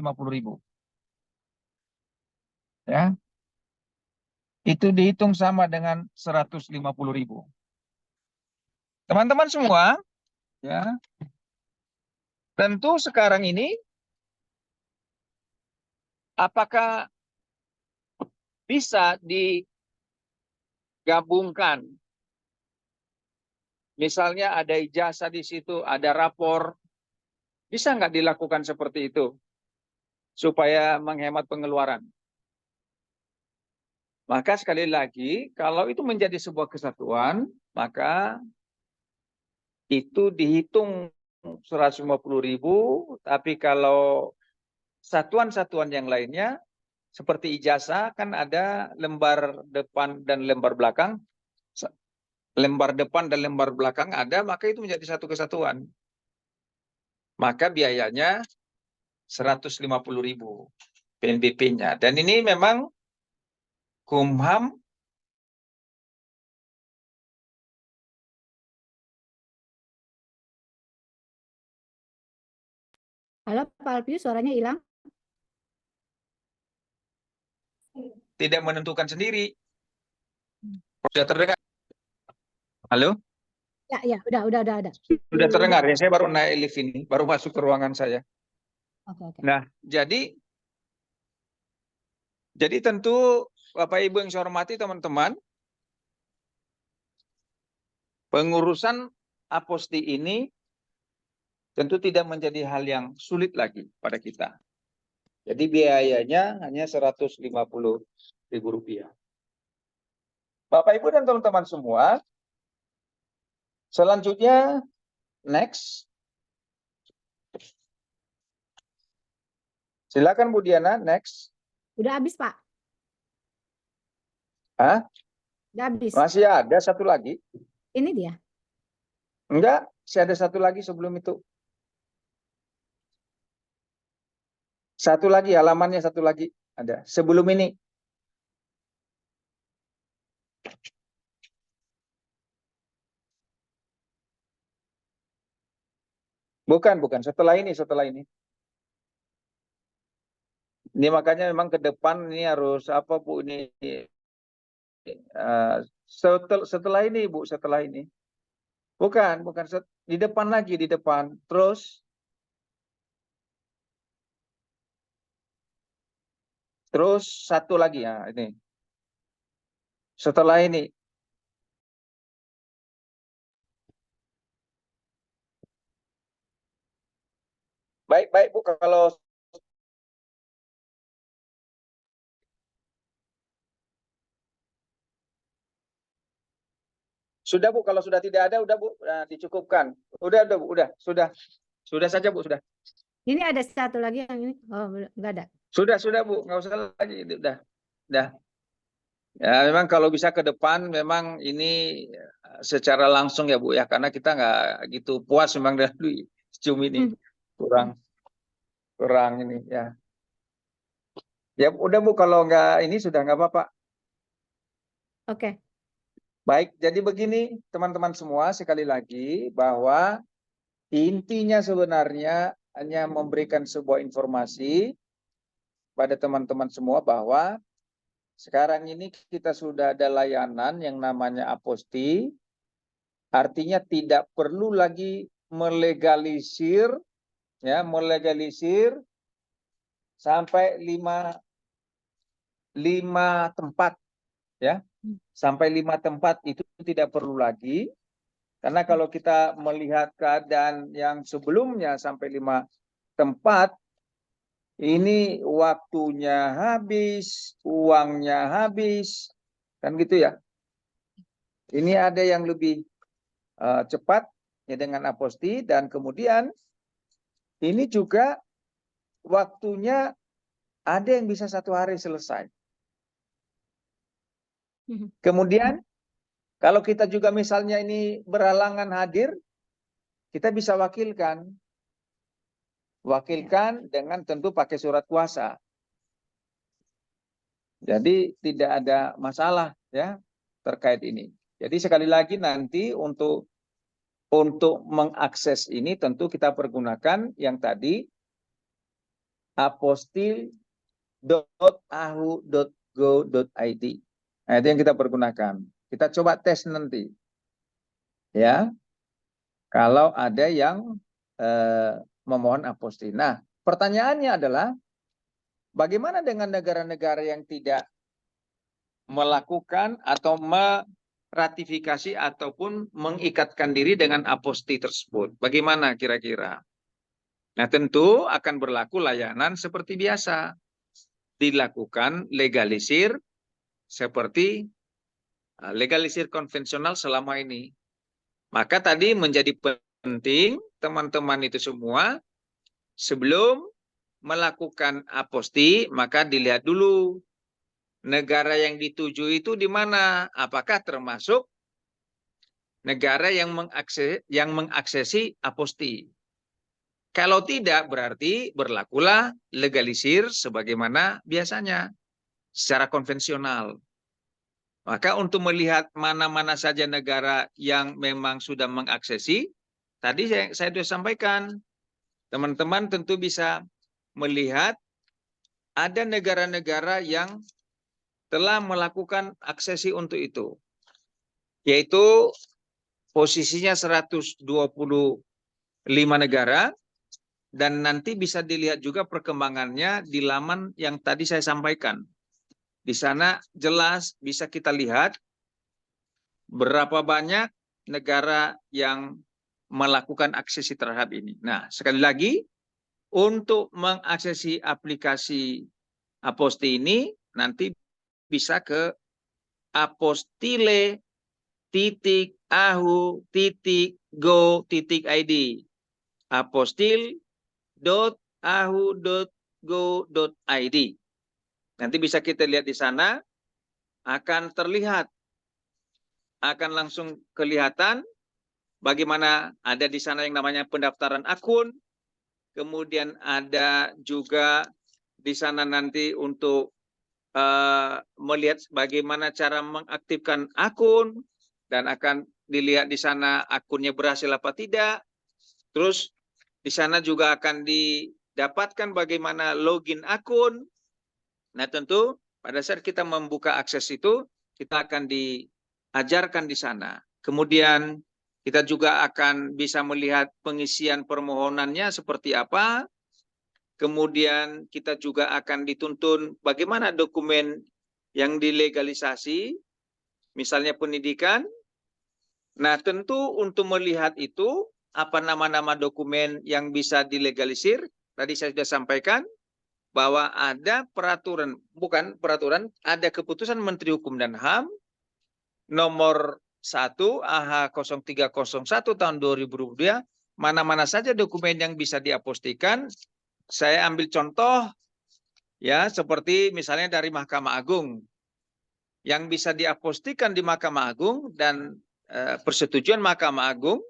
S5: Ya. Itu dihitung sama dengan 150.000. Teman-teman semua, ya, tentu sekarang ini apakah bisa digabungkan? Misalnya ada ijazah di situ, ada rapor, bisa nggak dilakukan seperti itu supaya menghemat pengeluaran? Maka sekali lagi, kalau itu menjadi sebuah kesatuan, maka itu dihitung 150.000, tapi kalau satuan-satuan yang lainnya, seperti ijazah, kan ada lembar depan dan lembar belakang. Lembar depan dan lembar belakang ada, maka itu menjadi satu kesatuan. Maka biayanya 150.000 PNBP-nya. Dan ini memang Kumham
S1: Halo Pak Alpius, suaranya hilang.
S5: tidak menentukan sendiri. Sudah terdengar? Halo?
S1: Ya, udah.
S5: Sudah terdengar ya, saya baru naik lift ini, baru masuk ke ruangan saya.
S1: Oke.
S5: Nah, jadi tentu Bapak Ibu yang saya hormati teman-teman, pengurusan aposti ini tentu tidak menjadi hal yang sulit lagi pada kita. Jadi biayanya hanya 150.000 rupiah. Bapak Ibu dan teman-teman semua, selanjutnya next. Silakan Bu Diana, next.
S1: Udah habis Pak.
S4: Hah?
S1: Udah habis.
S4: Masih ada satu lagi?
S1: Ini dia.
S4: Enggak, masih ada satu lagi sebelum itu. Satu lagi, halamannya satu lagi ada. Sebelum ini. Bukan. Setelah ini. Ini makanya memang ke depan ini harus apa Bu ini? Setelah ini Bu, setelah ini. Bukan. Di depan lagi, di depan. Terus satu lagi ya ini. Setelah ini. Baik Bu, kalau sudah Bu, kalau sudah tidak ada udah Bu, dicukupkan. Udah Bu, sudah. Sudah saja Bu, sudah.
S1: Ini ada satu lagi yang ini. Oh, nggak ada.
S4: Sudah Bu, nggak usah lagi, udah. Ya, memang kalau bisa ke depan memang ini secara langsung ya Bu ya, karena kita nggak gitu puas memang dari Zoom ini. Kurang ini ya. Ya udah Bu, kalau nggak ini sudah nggak apa-apa.
S1: Oke.
S4: Baik, jadi begini teman-teman semua, sekali lagi bahwa intinya sebenarnya hanya memberikan sebuah informasi pada teman-teman semua bahwa sekarang ini kita sudah ada layanan yang namanya Aposti, artinya tidak perlu lagi melegalisir sampai 5 tempat ya. Sampai 5 tempat itu tidak perlu lagi. Karena kalau kita melihat keadaan yang sebelumnya sampai 5 tempat, ini waktunya habis, uangnya habis, kan gitu ya. Ini ada yang lebih cepat ya dengan Aposti, dan kemudian ini juga waktunya ada yang bisa 1 hari selesai. Kemudian kalau kita juga misalnya ini berhalangan hadir, kita bisa wakilkan dengan tentu pakai surat kuasa. Jadi tidak ada masalah ya terkait ini. Jadi sekali lagi nanti untuk mengakses ini tentu kita pergunakan yang tadi apostil.ahu.go.id. Nah, itu yang kita pergunakan. Kita coba tes nanti. Ya. Kalau ada yang memohon aposti. Nah, pertanyaannya adalah bagaimana dengan negara-negara yang tidak melakukan atau meratifikasi ataupun mengikatkan diri dengan aposti tersebut? Bagaimana kira-kira? Nah, tentu akan berlaku layanan seperti biasa. Dilakukan legalisir seperti legalisir konvensional selama ini. Maka tadi menjadi penting teman-teman itu semua sebelum melakukan aposti, maka dilihat dulu negara yang dituju itu di mana. Apakah termasuk negara yang mengaksesi aposti? Kalau tidak, berarti berlakulah legalisir sebagaimana biasanya secara konvensional. Maka untuk melihat mana-mana saja negara yang memang sudah mengaksesi, tadi saya sudah sampaikan, teman-teman tentu bisa melihat ada negara-negara yang telah melakukan aksesi untuk itu. Yaitu posisinya 125 negara, dan nanti bisa dilihat juga perkembangannya di laman yang tadi saya sampaikan. Di sana jelas bisa kita lihat berapa banyak negara yang melakukan aksesi terhadap ini. Nah, sekali lagi, untuk mengaksesi aplikasi Aposti ini, nanti bisa ke apostile.ahu.go.id. Apostil.ahu.go.id. Nanti bisa kita lihat di sana
S5: akan terlihat, akan langsung kelihatan bagaimana ada di sana yang namanya pendaftaran akun, kemudian ada juga di sana nanti untuk melihat bagaimana cara mengaktifkan akun, dan akan dilihat di sana akunnya berhasil apa tidak. Terus di sana juga akan didapatkan bagaimana login akun. Nah, tentu pada saat kita membuka akses itu, kita akan diajarkan di sana. Kemudian kita juga akan bisa melihat pengisian permohonannya seperti apa. Kemudian kita juga akan dituntun bagaimana dokumen yang dilegalisasi, misalnya pendidikan. Nah, tentu untuk melihat itu, apa nama-nama dokumen yang bisa dilegalisir, tadi saya sudah sampaikan, bahwa ada peraturan, bukan peraturan, ada keputusan Menteri Hukum dan HAM nomor 1 AH 0301 tahun 2022, mana-mana saja dokumen yang bisa diapostikan. Saya ambil contoh ya, seperti misalnya dari Mahkamah Agung. Yang bisa diapostikan di Mahkamah Agung dan persetujuan Mahkamah Agung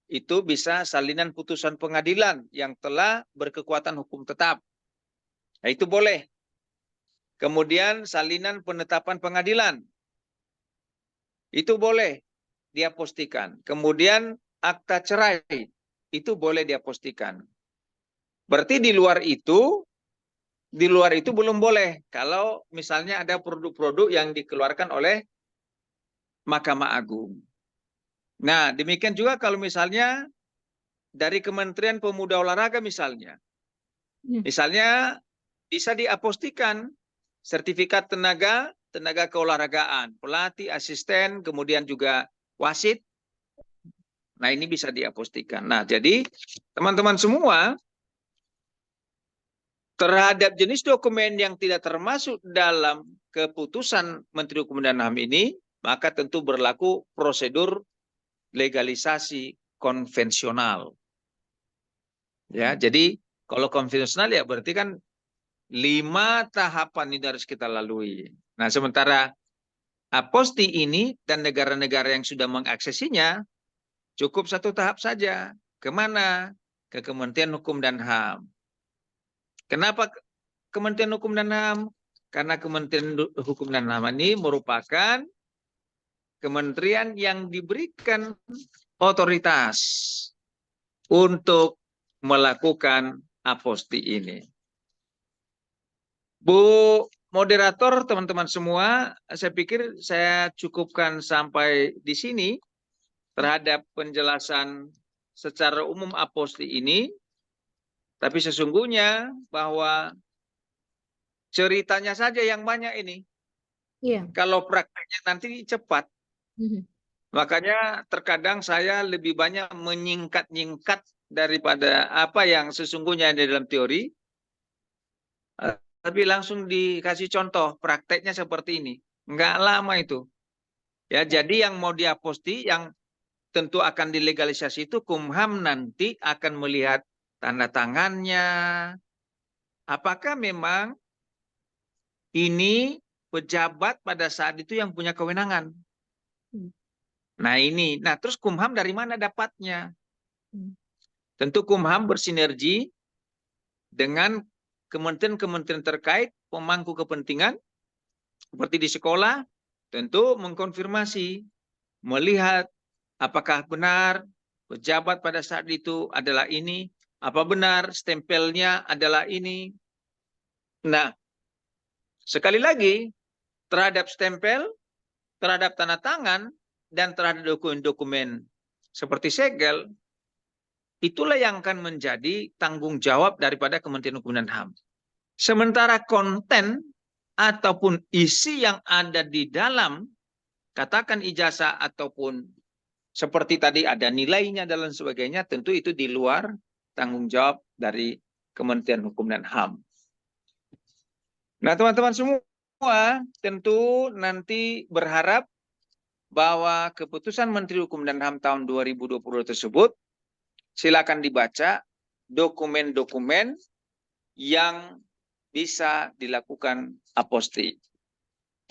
S5: itu bisa salinan putusan pengadilan yang telah berkekuatan hukum tetap. Nah, itu boleh. Kemudian salinan penetapan pengadilan. Itu boleh diapostikan. Kemudian akta cerai. Itu boleh diapostikan. Berarti di luar itu belum boleh. Kalau misalnya ada produk-produk yang dikeluarkan oleh Mahkamah Agung. Nah, demikian juga kalau misalnya dari Kementerian Pemuda Olahraga misalnya. Misalnya bisa diapostikan sertifikat tenaga keolahragaan, pelatih, asisten, kemudian juga wasit. Nah, ini bisa diapostikan. Nah, jadi teman-teman semua, terhadap jenis dokumen yang tidak termasuk dalam keputusan Menteri Hukum dan HAM ini, maka tentu berlaku prosedur legalisasi konvensional. Ya, jadi kalau konvensional ya berarti kan 5 tahapan ini harus kita lalui. Nah, sementara aposti ini dan negara-negara yang sudah mengaksesinya cukup 1 tahap saja. Kemana? Ke Kementerian Hukum dan HAM. Kenapa Kementerian Hukum dan HAM? Karena Kementerian Hukum dan HAM ini merupakan kementerian yang diberikan otoritas untuk melakukan aposti ini. Bu moderator, teman-teman semua, saya pikir saya cukupkan sampai di sini terhadap penjelasan secara umum aposti ini. Tapi sesungguhnya bahwa ceritanya saja yang banyak ini.
S1: Iya.
S5: Kalau prakteknya nanti cepat. Makanya terkadang saya lebih banyak menyingkat-nyingkat daripada apa yang sesungguhnya ada dalam teori. Tapi langsung dikasih contoh prakteknya seperti ini. Enggak lama itu. Ya, jadi yang mau diaposti, yang tentu akan dilegalisasi itu Kumham nanti akan melihat tanda tangannya. Apakah memang ini pejabat pada saat itu yang punya kewenangan? Nah ini, nah terus Kumham dari mana dapatnya? Tentu Kumham bersinergi dengan kementerian-kementerian terkait pemangku kepentingan, seperti di sekolah, tentu mengkonfirmasi, melihat apakah benar pejabat pada saat itu adalah ini, apa benar stempelnya adalah ini. Nah, sekali lagi, terhadap stempel, terhadap tanda tangan, dan terhadap dokumen-dokumen seperti segel, itulah yang akan menjadi tanggung jawab daripada Kementerian Hukum dan HAM. Sementara konten ataupun isi yang ada di dalam, katakan ijazah ataupun seperti tadi ada nilainya dan lain sebagainya, tentu itu di luar tanggung jawab dari Kementerian Hukum dan HAM. Nah, teman-teman semua tentu nanti berharap bahwa keputusan Menteri Hukum dan HAM tahun 2020 tersebut silakan dibaca dokumen-dokumen yang bisa dilakukan aposti.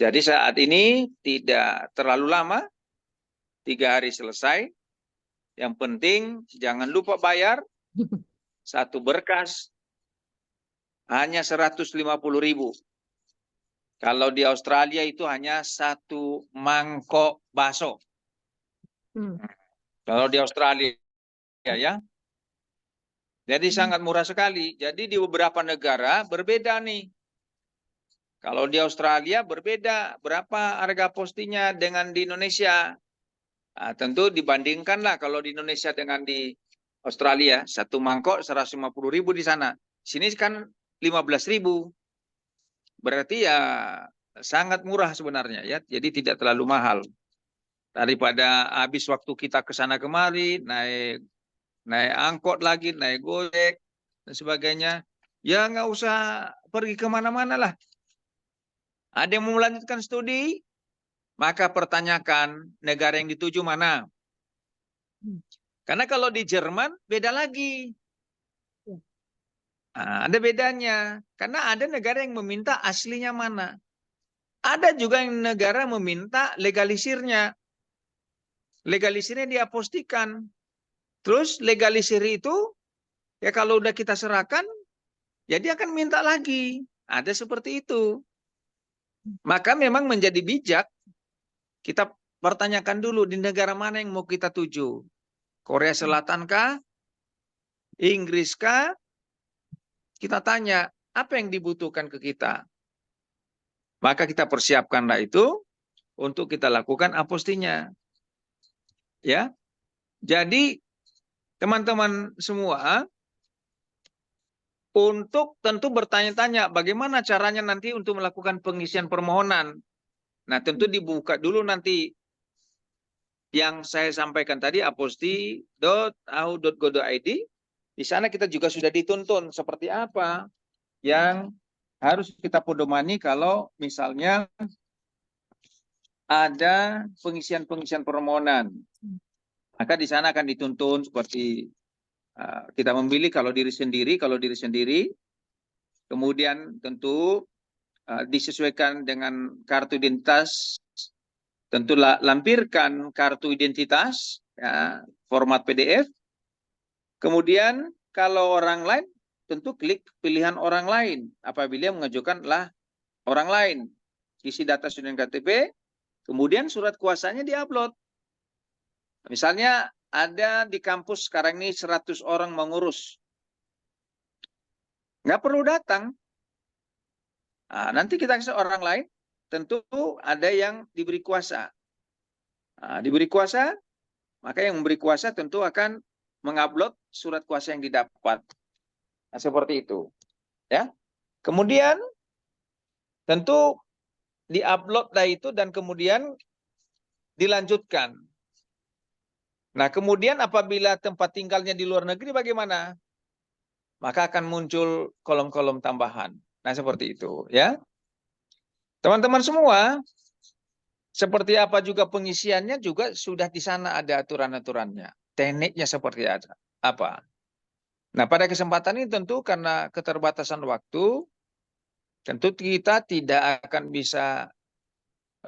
S5: Jadi saat ini tidak terlalu lama, 3 hari selesai. Yang penting jangan lupa bayar. Satu berkas hanya 150.000. Kalau di Australia itu hanya 1 mangkok bakso. Kalau di Australia ya. Jadi sangat murah sekali. Jadi di beberapa negara berbeda nih. Kalau di Australia berbeda berapa harga postinya dengan di Indonesia. Nah, tentu dibandingkanlah kalau di Indonesia dengan di Australia. 1 mangkok 150.000 di sana. Sini kan 15.000. Berarti ya sangat murah sebenarnya ya. Jadi tidak terlalu mahal. Daripada habis waktu kita ke sana kemari, naik angkot lagi, naik Gojek dan sebagainya. Ya nggak usah pergi kemana-mana lah. Ada yang mau melanjutkan studi, maka pertanyakan negara yang dituju mana. Karena kalau di Jerman beda lagi. Nah, ada bedanya. Karena ada negara yang meminta aslinya mana. Ada juga yang negara meminta legalisirnya. Legalisirnya diapostikan. Terus legalisir itu, ya kalau udah kita serahkan, ya dia akan minta lagi. Ada seperti itu. Maka memang menjadi bijak, kita pertanyakan dulu di negara mana yang mau kita tuju. Korea Selatan kah? Inggris kah? Kita tanya, apa yang dibutuhkan ke kita? Maka kita persiapkanlah itu untuk kita lakukan apostinya. Ya. Jadi teman-teman semua untuk tentu bertanya-tanya bagaimana caranya nanti untuk melakukan pengisian permohonan. Nah, tentu dibuka dulu nanti yang saya sampaikan tadi aposti.au.go.id. Di sana kita juga sudah dituntun seperti apa yang harus kita pedomani kalau misalnya ada pengisian permohonan. Maka di sana akan dituntun seperti kita memilih kalau diri sendiri, kemudian tentu disesuaikan dengan kartu identitas, tentu lampirkan kartu identitas, ya, format PDF. Kemudian kalau orang lain, tentu klik pilihan orang lain. Apabila mengajukanlah orang lain, isi data student KTP, kemudian surat kuasanya diupload. Misalnya ada di kampus sekarang ini 100 orang mengurus. Nggak perlu datang. Nah, nanti kita kasih orang lain, tentu ada yang diberi kuasa. Nah, diberi kuasa, maka yang memberi kuasa tentu akan mengupload surat kuasa yang didapat. Nah, seperti itu. Ya. Kemudian tentu diupload itu dan kemudian dilanjutkan. Nah, kemudian apabila tempat tinggalnya di luar negeri bagaimana? Maka akan muncul kolom-kolom tambahan. Nah, seperti itu, ya. Teman-teman semua, seperti apa juga pengisiannya juga sudah di sana ada aturan-aturannya. Tekniknya seperti apa. Nah, pada kesempatan ini tentu karena keterbatasan waktu, tentu kita tidak akan bisa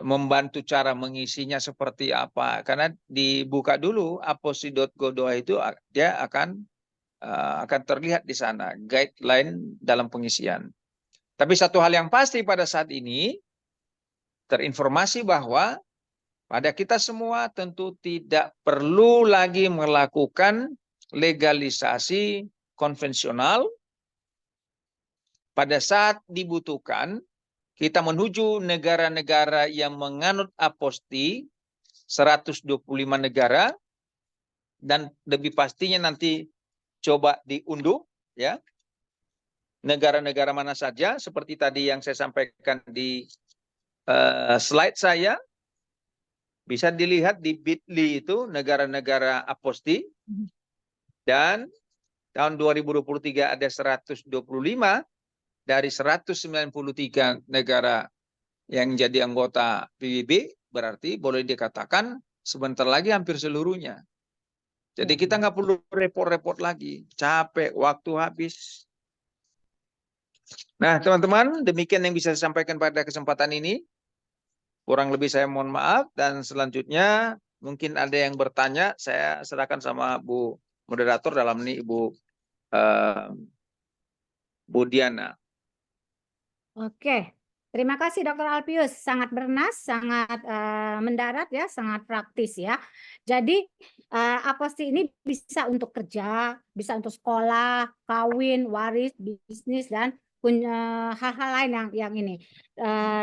S5: membantu cara mengisinya seperti apa. Karena dibuka dulu aposti.go.id itu dia akan terlihat di sana guideline dalam pengisian. Tapi satu hal yang pasti pada saat ini terinformasi bahwa pada kita semua tentu tidak perlu lagi melakukan legalisasi konvensional. Pada saat dibutuhkan, kita menuju negara-negara yang menganut aposti, 125 negara, dan lebih pastinya nanti coba diunduh, ya. Negara-negara mana saja, seperti tadi yang saya sampaikan di slide saya, bisa dilihat di Bitly itu negara-negara aposti, dan tahun 2023 ada 125 dari 193 negara yang jadi anggota PBB, berarti boleh dikatakan sebentar lagi hampir seluruhnya. Jadi kita nggak perlu repot-repot lagi, capek, waktu habis. Nah, teman-teman, demikian yang bisa saya sampaikan pada kesempatan ini. Kurang lebih saya mohon maaf, dan selanjutnya mungkin ada yang bertanya, saya serahkan sama Bu moderator dalam ini Ibu Diana.
S1: Oke, terima kasih Dr. Alpius. Sangat bernas, sangat mendarat ya, sangat praktis ya. Jadi aposti ini bisa untuk kerja, bisa untuk sekolah, kawin, waris, bisnis, dan punya hal-hal lain yang ini.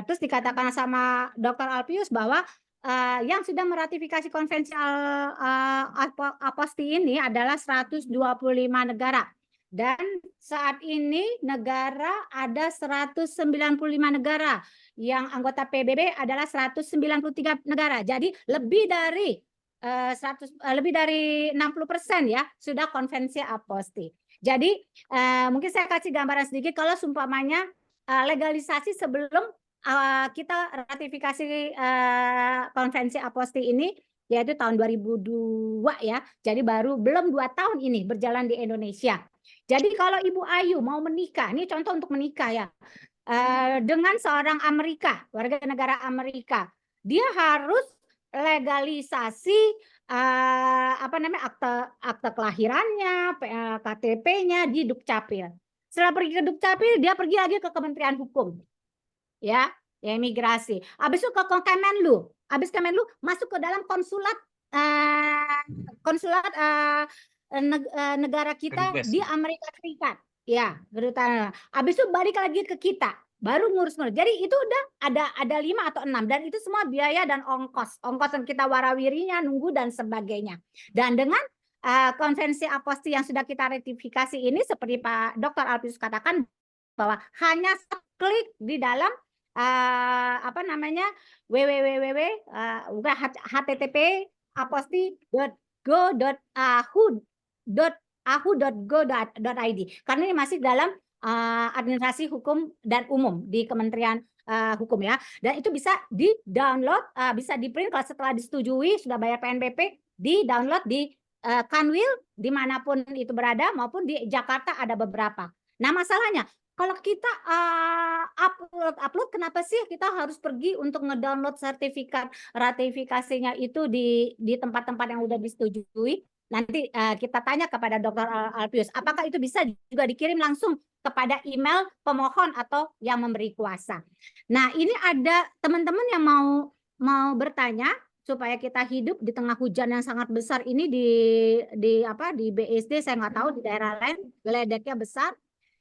S1: Terus dikatakan sama Dr. Alpius bahwa yang sudah meratifikasi konvensi aposti ini adalah 125 negara. Dan saat ini negara ada 195 negara, yang anggota PBB adalah 193 negara. Jadi lebih dari 60% ya sudah konvensi aposti. Jadi mungkin saya kasih gambaran sedikit, kalau seumpamanya legalisasi sebelum kita ratifikasi konvensi aposti ini, yaitu tahun 2002 ya. Jadi belum 2 tahun ini berjalan di Indonesia. Jadi kalau Ibu Ayu mau menikah, ini contoh untuk menikah ya, dengan seorang Amerika, warga negara Amerika, dia harus legalisasi akte kelahirannya, KTP-nya di Dukcapil. Setelah pergi ke Dukcapil, dia pergi lagi ke Kementerian Hukum, ya imigrasi. Habis itu ke Kemenlu, habis Kemenlu masuk ke dalam konsulat negara kita di Amerika Serikat, ya kedutaan. Habis itu balik lagi ke kita, baru ngurus-ngurus. Jadi itu udah ada 5 atau 6, dan itu semua biaya dan ongkos yang kita warawirinya, nunggu dan sebagainya. Dan dengan konvensi aposti yang sudah kita ratifikasi ini, seperti Pak Dr. Alpius katakan, bahwa hanya klik di dalam http://aposti.go.ahu.go.id, karena ini masih dalam administrasi hukum dan umum di Kementerian Hukum ya. Dan itu bisa di-download, bisa di-print kalau setelah disetujui, sudah bayar PNBP, di-download di Kanwil dimanapun itu berada, maupun di Jakarta ada beberapa. Nah masalahnya, kalau kita upload, kenapa sih kita harus pergi untuk ngedownload sertifikat ratifikasinya itu di tempat-tempat yang udah disetujui? Nanti kita tanya kepada Dr. Alpius, apakah itu bisa juga dikirim langsung kepada email pemohon atau yang memberi kuasa. Nah ini ada teman-teman yang mau bertanya, supaya kita hidup di tengah hujan yang sangat besar ini di BSD, saya nggak tahu di daerah lain geledeknya besar.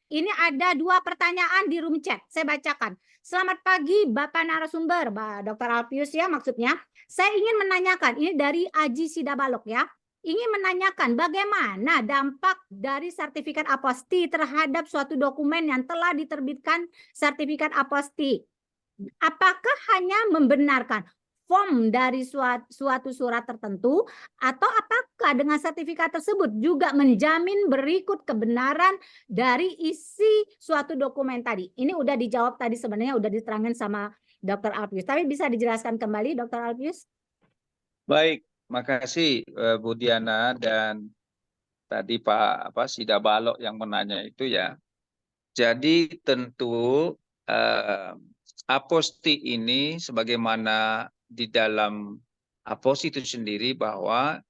S1: Ini ada 2 pertanyaan di room chat, saya bacakan. Selamat pagi Bapak narasumber, Dr. Alpius ya maksudnya. Saya ingin menanyakan, ini dari Aji Sidabalok ya. Ingin menanyakan bagaimana dampak dari sertifikat aposti terhadap suatu dokumen yang telah diterbitkan sertifikat aposti. Apakah hanya membenarkan form dari suatu surat tertentu, atau apakah dengan sertifikat tersebut juga menjamin berikut kebenaran dari isi suatu dokumen tadi? Ini udah dijawab tadi, sebenarnya udah diterangkan sama Dr. Alpius, tapi bisa dijelaskan kembali Dr. Alpius?
S5: Baik, makasih Bu Diana, dan tadi Pak Sidabalok yang menanya itu ya. Jadi tentu aposti ini sebagaimana di dalam aposti itu sendiri, bahwa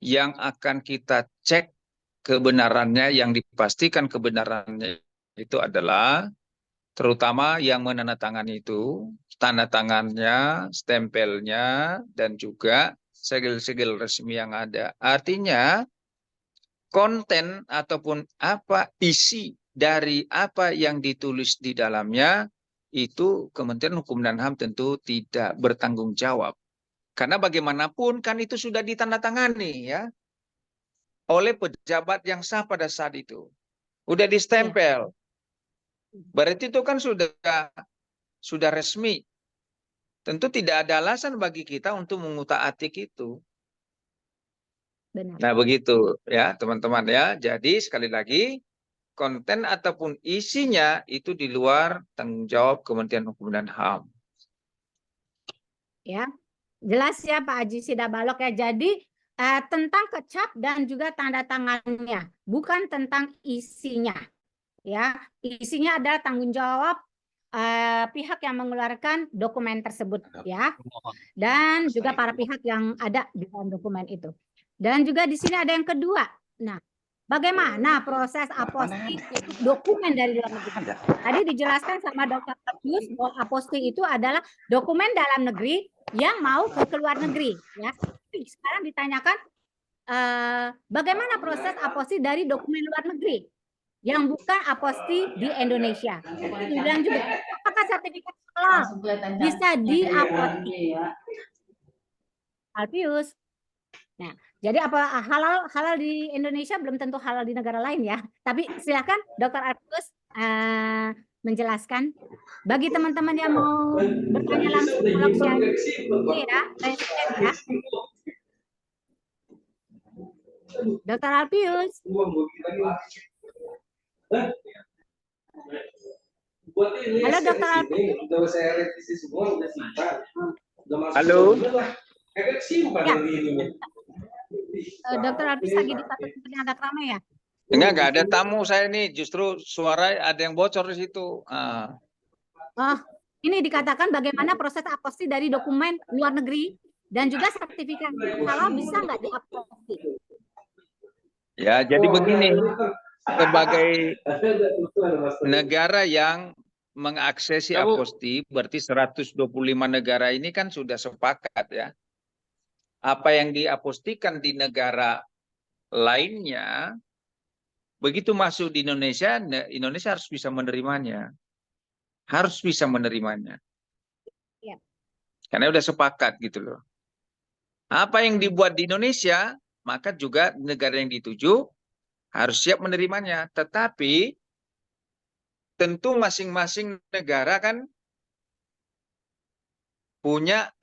S5: yang akan kita cek kebenarannya, yang dipastikan kebenarannya itu adalah terutama yang menandatangani itu, tanda tangannya, stempelnya, dan juga segel-segel resmi yang ada. Artinya konten ataupun apa isi dari apa yang ditulis di dalamnya itu Kementerian Hukum dan HAM tentu tidak bertanggung jawab. Karena bagaimanapun kan itu sudah ditandatangani ya oleh pejabat yang sah pada saat itu. Udah distempel. Berarti itu kan sudah resmi. Tentu tidak ada alasan bagi kita untuk mengutak-atik itu.
S1: Benar.
S5: Nah begitu ya teman-teman ya. Jadi sekali lagi, konten ataupun isinya itu di luar tanggung jawab Kementerian Hukum dan HAM.
S1: Ya, jelas ya Pak Haji Sidabalok ya. Jadi tentang kecap dan juga tanda tangannya, bukan tentang isinya. Ya, isinya adalah tanggung jawab pihak yang mengeluarkan dokumen tersebut ya, dan juga para pihak yang ada di dalam dokumen itu. Dan juga di sini ada yang kedua. Nah, bagaimana proses aposti untuk dokumen dari luar negeri? Tadi dijelaskan sama Dr. Agus bahwa aposti itu adalah dokumen dalam negeri yang mau ke luar negeri ya. Sekarang ditanyakan bagaimana proses aposti dari dokumen luar negeri yang bukan aposti di Indonesia. Dan juga apakah sertifikat halal bisa diaposti? Alpius. Nah, jadi apa halal di Indonesia belum tentu halal di negara lain ya. Tapi silakan Dr. Alpius menjelaskan bagi teman-teman yang mau bertanya langsung kalau ini ya, ya. Dr. Alpius. Halo Dr. Alpius.
S5: Halo.
S1: Ya. Dr. Alpius lagi di satu tempat yang agak ramai ya?
S5: Enggak ada tamu saya nih, justru suara ada yang bocor di situ.
S1: Oh, ini dikatakan bagaimana proses aposti dari dokumen luar negeri dan juga sertifikat halal bisa nggak diaposti?
S5: Ya, jadi begini, sebagai negara yang mengaksesi aposti, berarti 125 negara ini kan sudah sepakat ya. Apa yang diapostikan di negara lainnya, begitu masuk di Indonesia, Indonesia harus bisa menerimanya. Harus bisa menerimanya.
S1: Ya.
S5: Karena udah sepakat gitu loh. Apa yang dibuat di Indonesia, maka juga negara yang dituju harus siap menerimanya. Tetapi tentu masing-masing negara kan punya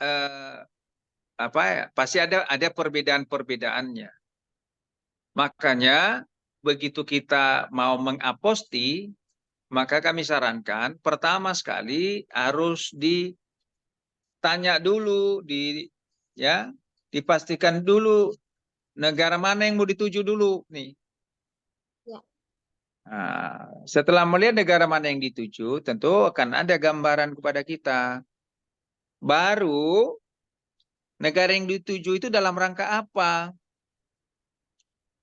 S5: pasti ada perbedaan-perbedaannya. Makanya begitu kita mau mengaposti, maka kami sarankan pertama sekali harus ditanya dulu, dipastikan dulu negara mana yang mau dituju dulu nih.
S1: Ya.
S5: Nah, setelah melihat negara mana yang dituju, tentu akan ada gambaran kepada kita. Baru negara yang dituju itu dalam rangka apa?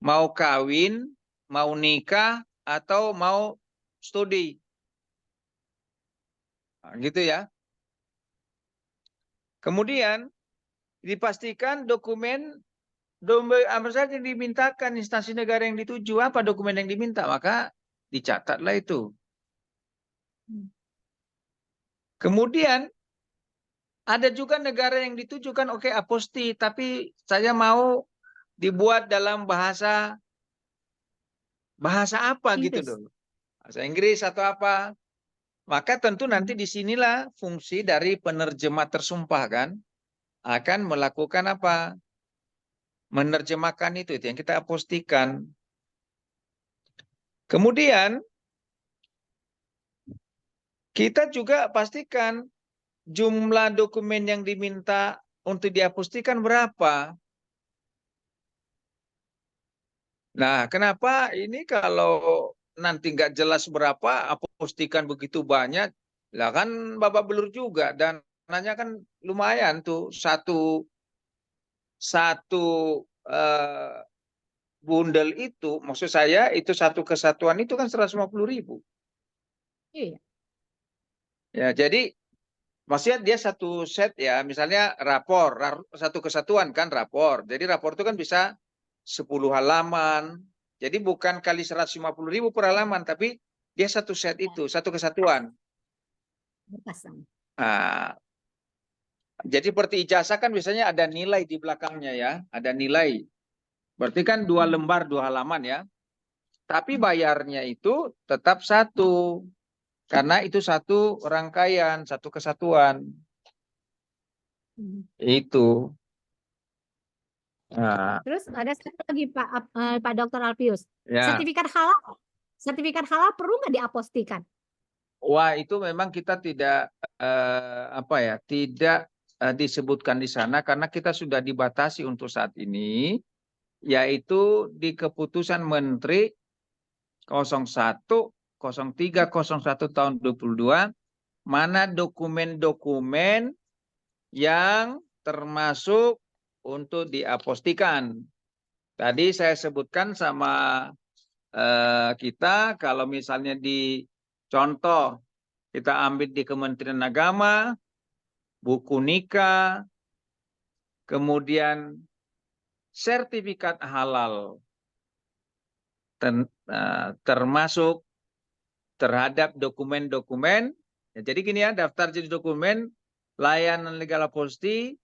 S5: Mau kawin, mau nikah, atau mau studi. Nah, gitu ya. Kemudian dipastikan dokumen apa saja yang dimintakan instansi negara yang dituju, apa dokumen yang diminta, maka dicatatlah itu. Kemudian ada juga negara yang ditujukan, oke, aposti, tapi saya mau dibuat dalam bahasa apa
S1: Inggris.
S5: gitu dong. Bahasa Inggris atau apa. Maka tentu nanti disinilah fungsi dari penerjemah tersumpah kan. Akan melakukan apa? Menerjemahkan itu yang kita apostikan. Kemudian kita juga pastikan jumlah dokumen yang diminta untuk diapostikan berapa. Nah, kenapa ini kalau nanti nggak jelas berapa, apostikan begitu banyak, lah kan babak belur juga, dan dananya kan lumayan tuh, satu bundel itu, maksud saya itu satu kesatuan itu kan 150.000.
S1: Iya.
S5: Ya, jadi maksudnya dia satu set ya, misalnya rapor, satu kesatuan kan rapor. Jadi rapor itu kan bisa 10 halaman. Jadi bukan kali 150.000 per halaman, tapi dia satu set itu, satu kesatuan. Nah, jadi seperti ijazah kan biasanya ada nilai di belakangnya ya, ada nilai. Berarti kan 2 lembar 2 halaman ya. Tapi bayarnya itu tetap satu. Karena itu satu rangkaian, satu kesatuan. Itu. Nah.
S1: Terus ada satu lagi Pak Dr. Alpius.
S5: Ya.
S1: Sertifikat halal perlu nggak diapostikan?
S5: Wah, itu memang kita tidak tidak disebutkan di sana karena kita sudah dibatasi untuk saat ini, yaitu di keputusan Menteri 01/03/01 tahun 22 mana dokumen-dokumen yang termasuk untuk diapostikan. Tadi saya sebutkan sama kita, kalau misalnya di contoh, kita ambil di Kementerian Agama, buku nikah, kemudian sertifikat halal, termasuk terhadap dokumen-dokumen. Ya, jadi gini ya, daftar jenis dokumen layanan legal aposti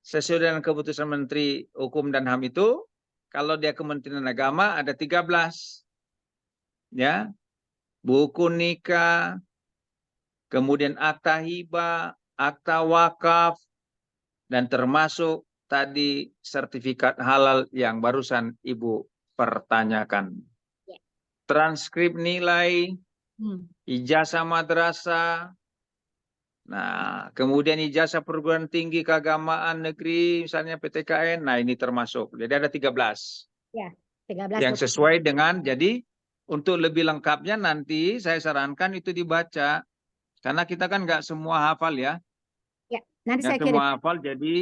S5: sesuai dengan keputusan Menteri Hukum dan HAM itu, kalau dia Kementerian Agama ada 13. Ya, buku nikah, kemudian akta hibah, akta wakaf, dan termasuk tadi sertifikat halal yang barusan Ibu pertanyakan. Transkrip nilai, ijazah madrasah, nah kemudian ijazah perguruan tinggi keagamaan negeri, misalnya PTKN, nah ini termasuk. Jadi ada 13.
S1: Ya, 13
S5: yang sesuai dengan, jadi untuk lebih lengkapnya nanti saya sarankan itu dibaca. Karena kita kan nggak semua hafal ya.
S1: Ya, nanti
S5: Nggak
S1: saya kirim.
S5: semua hafal, jadi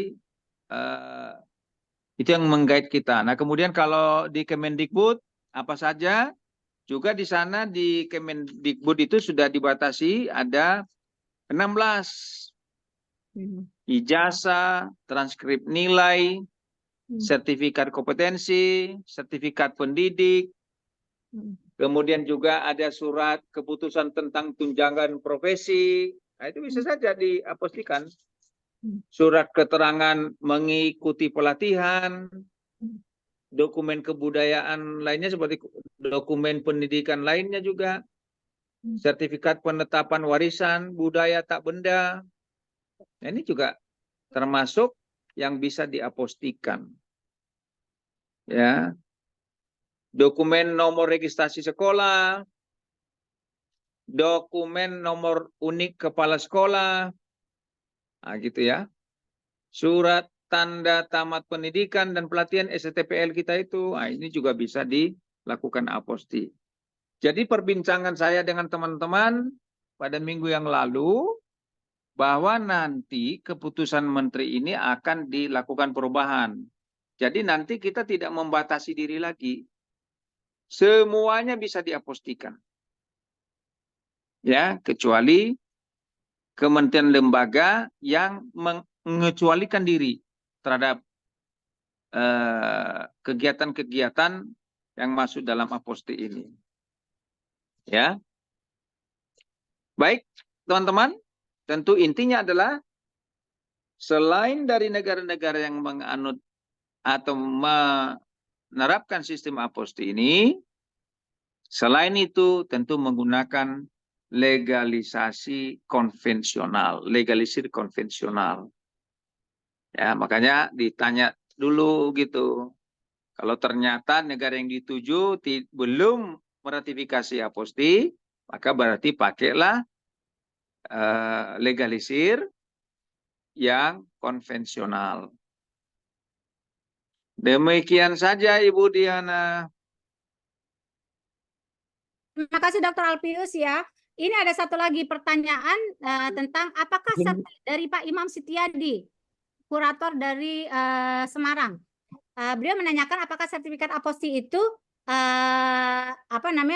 S5: itu yang meng-guide kita. Nah kemudian kalau di Kemendikbud, apa saja, juga di sana di Kemendikbud itu sudah dibatasi ada 16. Ijazah, transkrip nilai, sertifikat kompetensi, sertifikat pendidik, kemudian juga ada surat keputusan tentang tunjangan profesi. Nah, itu bisa saja diapostikan. Surat keterangan mengikuti pelatihan, dokumen kebudayaan lainnya seperti dokumen pendidikan lainnya juga, sertifikat penetapan warisan budaya tak benda. Nah, ini juga termasuk yang bisa diapostikan. Ya. Dokumen nomor registrasi sekolah, dokumen nomor unik kepala sekolah, nah, gitu ya. Surat tanda tamat pendidikan dan pelatihan STPL kita itu, nah, ini juga bisa dilakukan aposti. Jadi perbincangan saya dengan teman-teman pada minggu yang lalu, bahwa nanti keputusan menteri ini akan dilakukan perubahan. Jadi nanti kita tidak membatasi diri lagi. Semuanya bisa diapostikan. Ya, kecuali kementerian lembaga yang mengecualikan diri terhadap kegiatan-kegiatan yang masuk dalam aposti ini. Ya. Baik, teman-teman, tentu intinya adalah selain dari negara-negara yang menganut atau menerapkan sistem aposti ini, selain itu tentu menggunakan legalisasi konvensional, legalisir konvensional. Ya, makanya ditanya dulu gitu. Kalau ternyata negara yang dituju belum meratifikasi aposti, maka berarti pakailah legalisir yang konvensional. Demikian saja Ibu Diana.
S1: Terima kasih Dr. Alpius ya. Ini ada satu lagi pertanyaan tentang apakah dari Pak Imam Setiadi, kurator dari Semarang. Beliau menanyakan apakah sertifikat aposti itu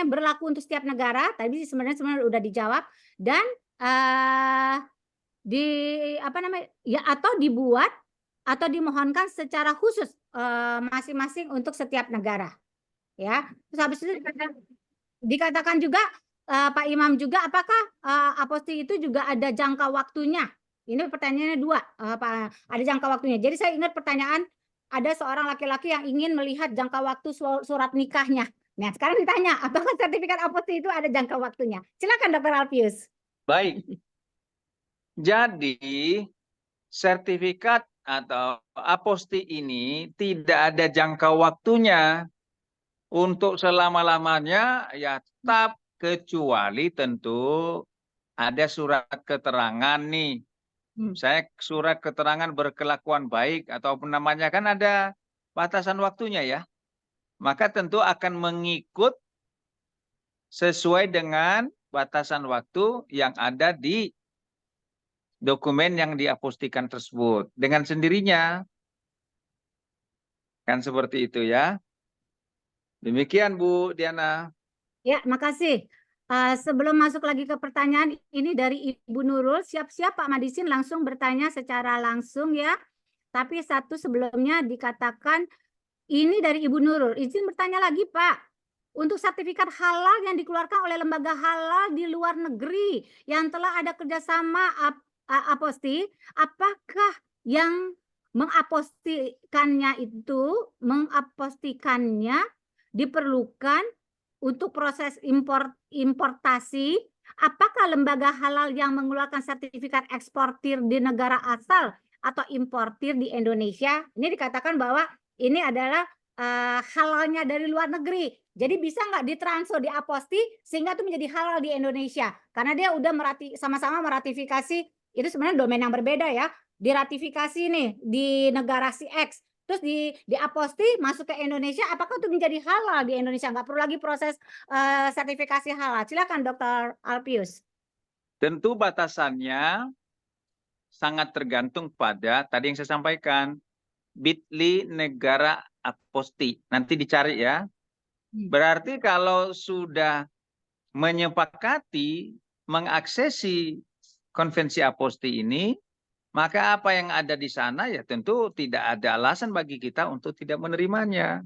S1: berlaku untuk setiap negara. Tadi sebenarnya sudah dijawab, dan atau dibuat atau dimohonkan secara khusus masing-masing untuk setiap negara. Ya, terus habis itu dikatakan juga Pak Imam juga, apakah aposti itu juga ada jangka waktunya? Ini pertanyaannya dua, ada jangka waktunya. Jadi saya ingat pertanyaan, ada seorang laki-laki yang ingin melihat jangka waktu surat nikahnya. Nah, sekarang ditanya, apakah sertifikat aposti itu ada jangka waktunya? Silakan Dr. Alpius.
S5: Baik. Jadi sertifikat atau aposti ini tidak ada jangka waktunya untuk selama-lamanya, ya tetap, kecuali tentu ada surat keterangan nih. Saya surat keterangan berkelakuan baik atau namanya kan ada batasan waktunya ya. Maka tentu akan mengikut sesuai dengan batasan waktu yang ada di dokumen yang diapostikan tersebut dengan sendirinya. Kan seperti itu ya. Demikian Bu Diana.
S1: Ya, makasih. Sebelum masuk lagi ke pertanyaan, ini dari Ibu Nurul. Siap-siap Pak Madisin langsung bertanya secara langsung ya. Tapi satu sebelumnya dikatakan, ini dari Ibu Nurul. Izin bertanya lagi Pak. Untuk sertifikat halal yang dikeluarkan oleh lembaga halal di luar negeri yang telah ada kerjasama aposti, apakah yang mengapostikannya diperlukan untuk proses importasi? Apakah lembaga halal yang mengeluarkan sertifikat eksportir di negara asal atau importir di Indonesia? Ini dikatakan bahwa ini adalah halalnya dari luar negeri. Jadi bisa nggak ditransfer, diaposti sehingga itu menjadi halal di Indonesia? Karena dia udah sama-sama meratifikasi, itu sebenarnya domain yang berbeda ya. Diratifikasi nih di negara si X, terus diaposti masuk ke Indonesia, apakah itu menjadi halal di Indonesia? Nggak perlu lagi proses sertifikasi halal. Silakan Dr. Alpius.
S5: Tentu batasannya sangat tergantung pada tadi yang saya sampaikan, bit.ly negara aposti. Nanti dicari ya. Berarti kalau sudah menyepakati mengaksesi konvensi aposti ini, maka apa yang ada di sana ya tentu tidak ada alasan bagi kita untuk tidak menerimanya.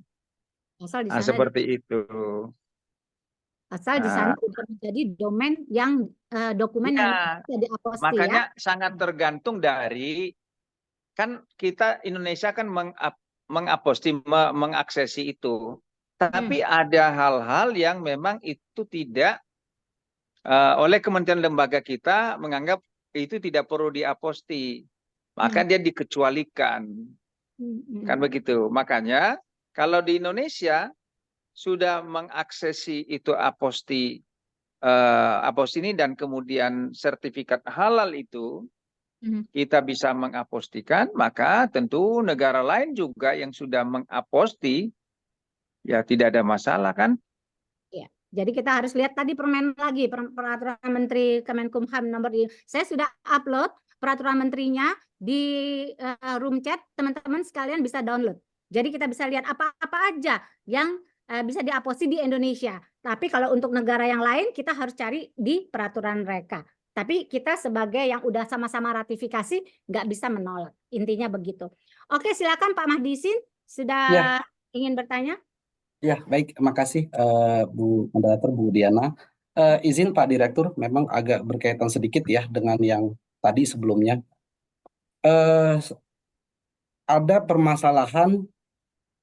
S1: Asal di
S5: Nah,
S1: sana,
S5: seperti itu.
S1: asal di sana sudah menjadi domain yang dokumen yang bisa diaposti
S5: makanya
S1: ya.
S5: sangat tergantung dari, kan kita Indonesia kan mengaposti, mengaksesi itu. Tapi ada hal-hal yang memang itu tidak oleh kementerian lembaga kita menganggap itu tidak perlu diaposti. Maka dia dikecualikan. Kan begitu. Makanya kalau di Indonesia sudah mengaksesi itu aposti ini dan kemudian sertifikat halal itu kita bisa mengapostikan, maka tentu negara lain juga yang sudah mengaposti ya tidak ada masalah kan?
S1: Ya, jadi kita harus lihat tadi peraturan Menteri Kemenkumham nomor saya sudah upload peraturan menterinya di room chat, teman-teman sekalian bisa download. Jadi kita bisa lihat apa-apa aja yang bisa diaposti di Indonesia. Tapi kalau untuk negara yang lain kita harus cari di peraturan mereka. Tapi kita sebagai yang udah sama-sama ratifikasi nggak bisa menolak. Intinya begitu. Oke, silakan Pak Mahdisin sudah ingin bertanya.
S6: Ya, baik. Makasih Bu Moderator, Bu Diana. Izin Pak Direktur, memang agak berkaitan sedikit ya dengan yang tadi sebelumnya. Ada permasalahan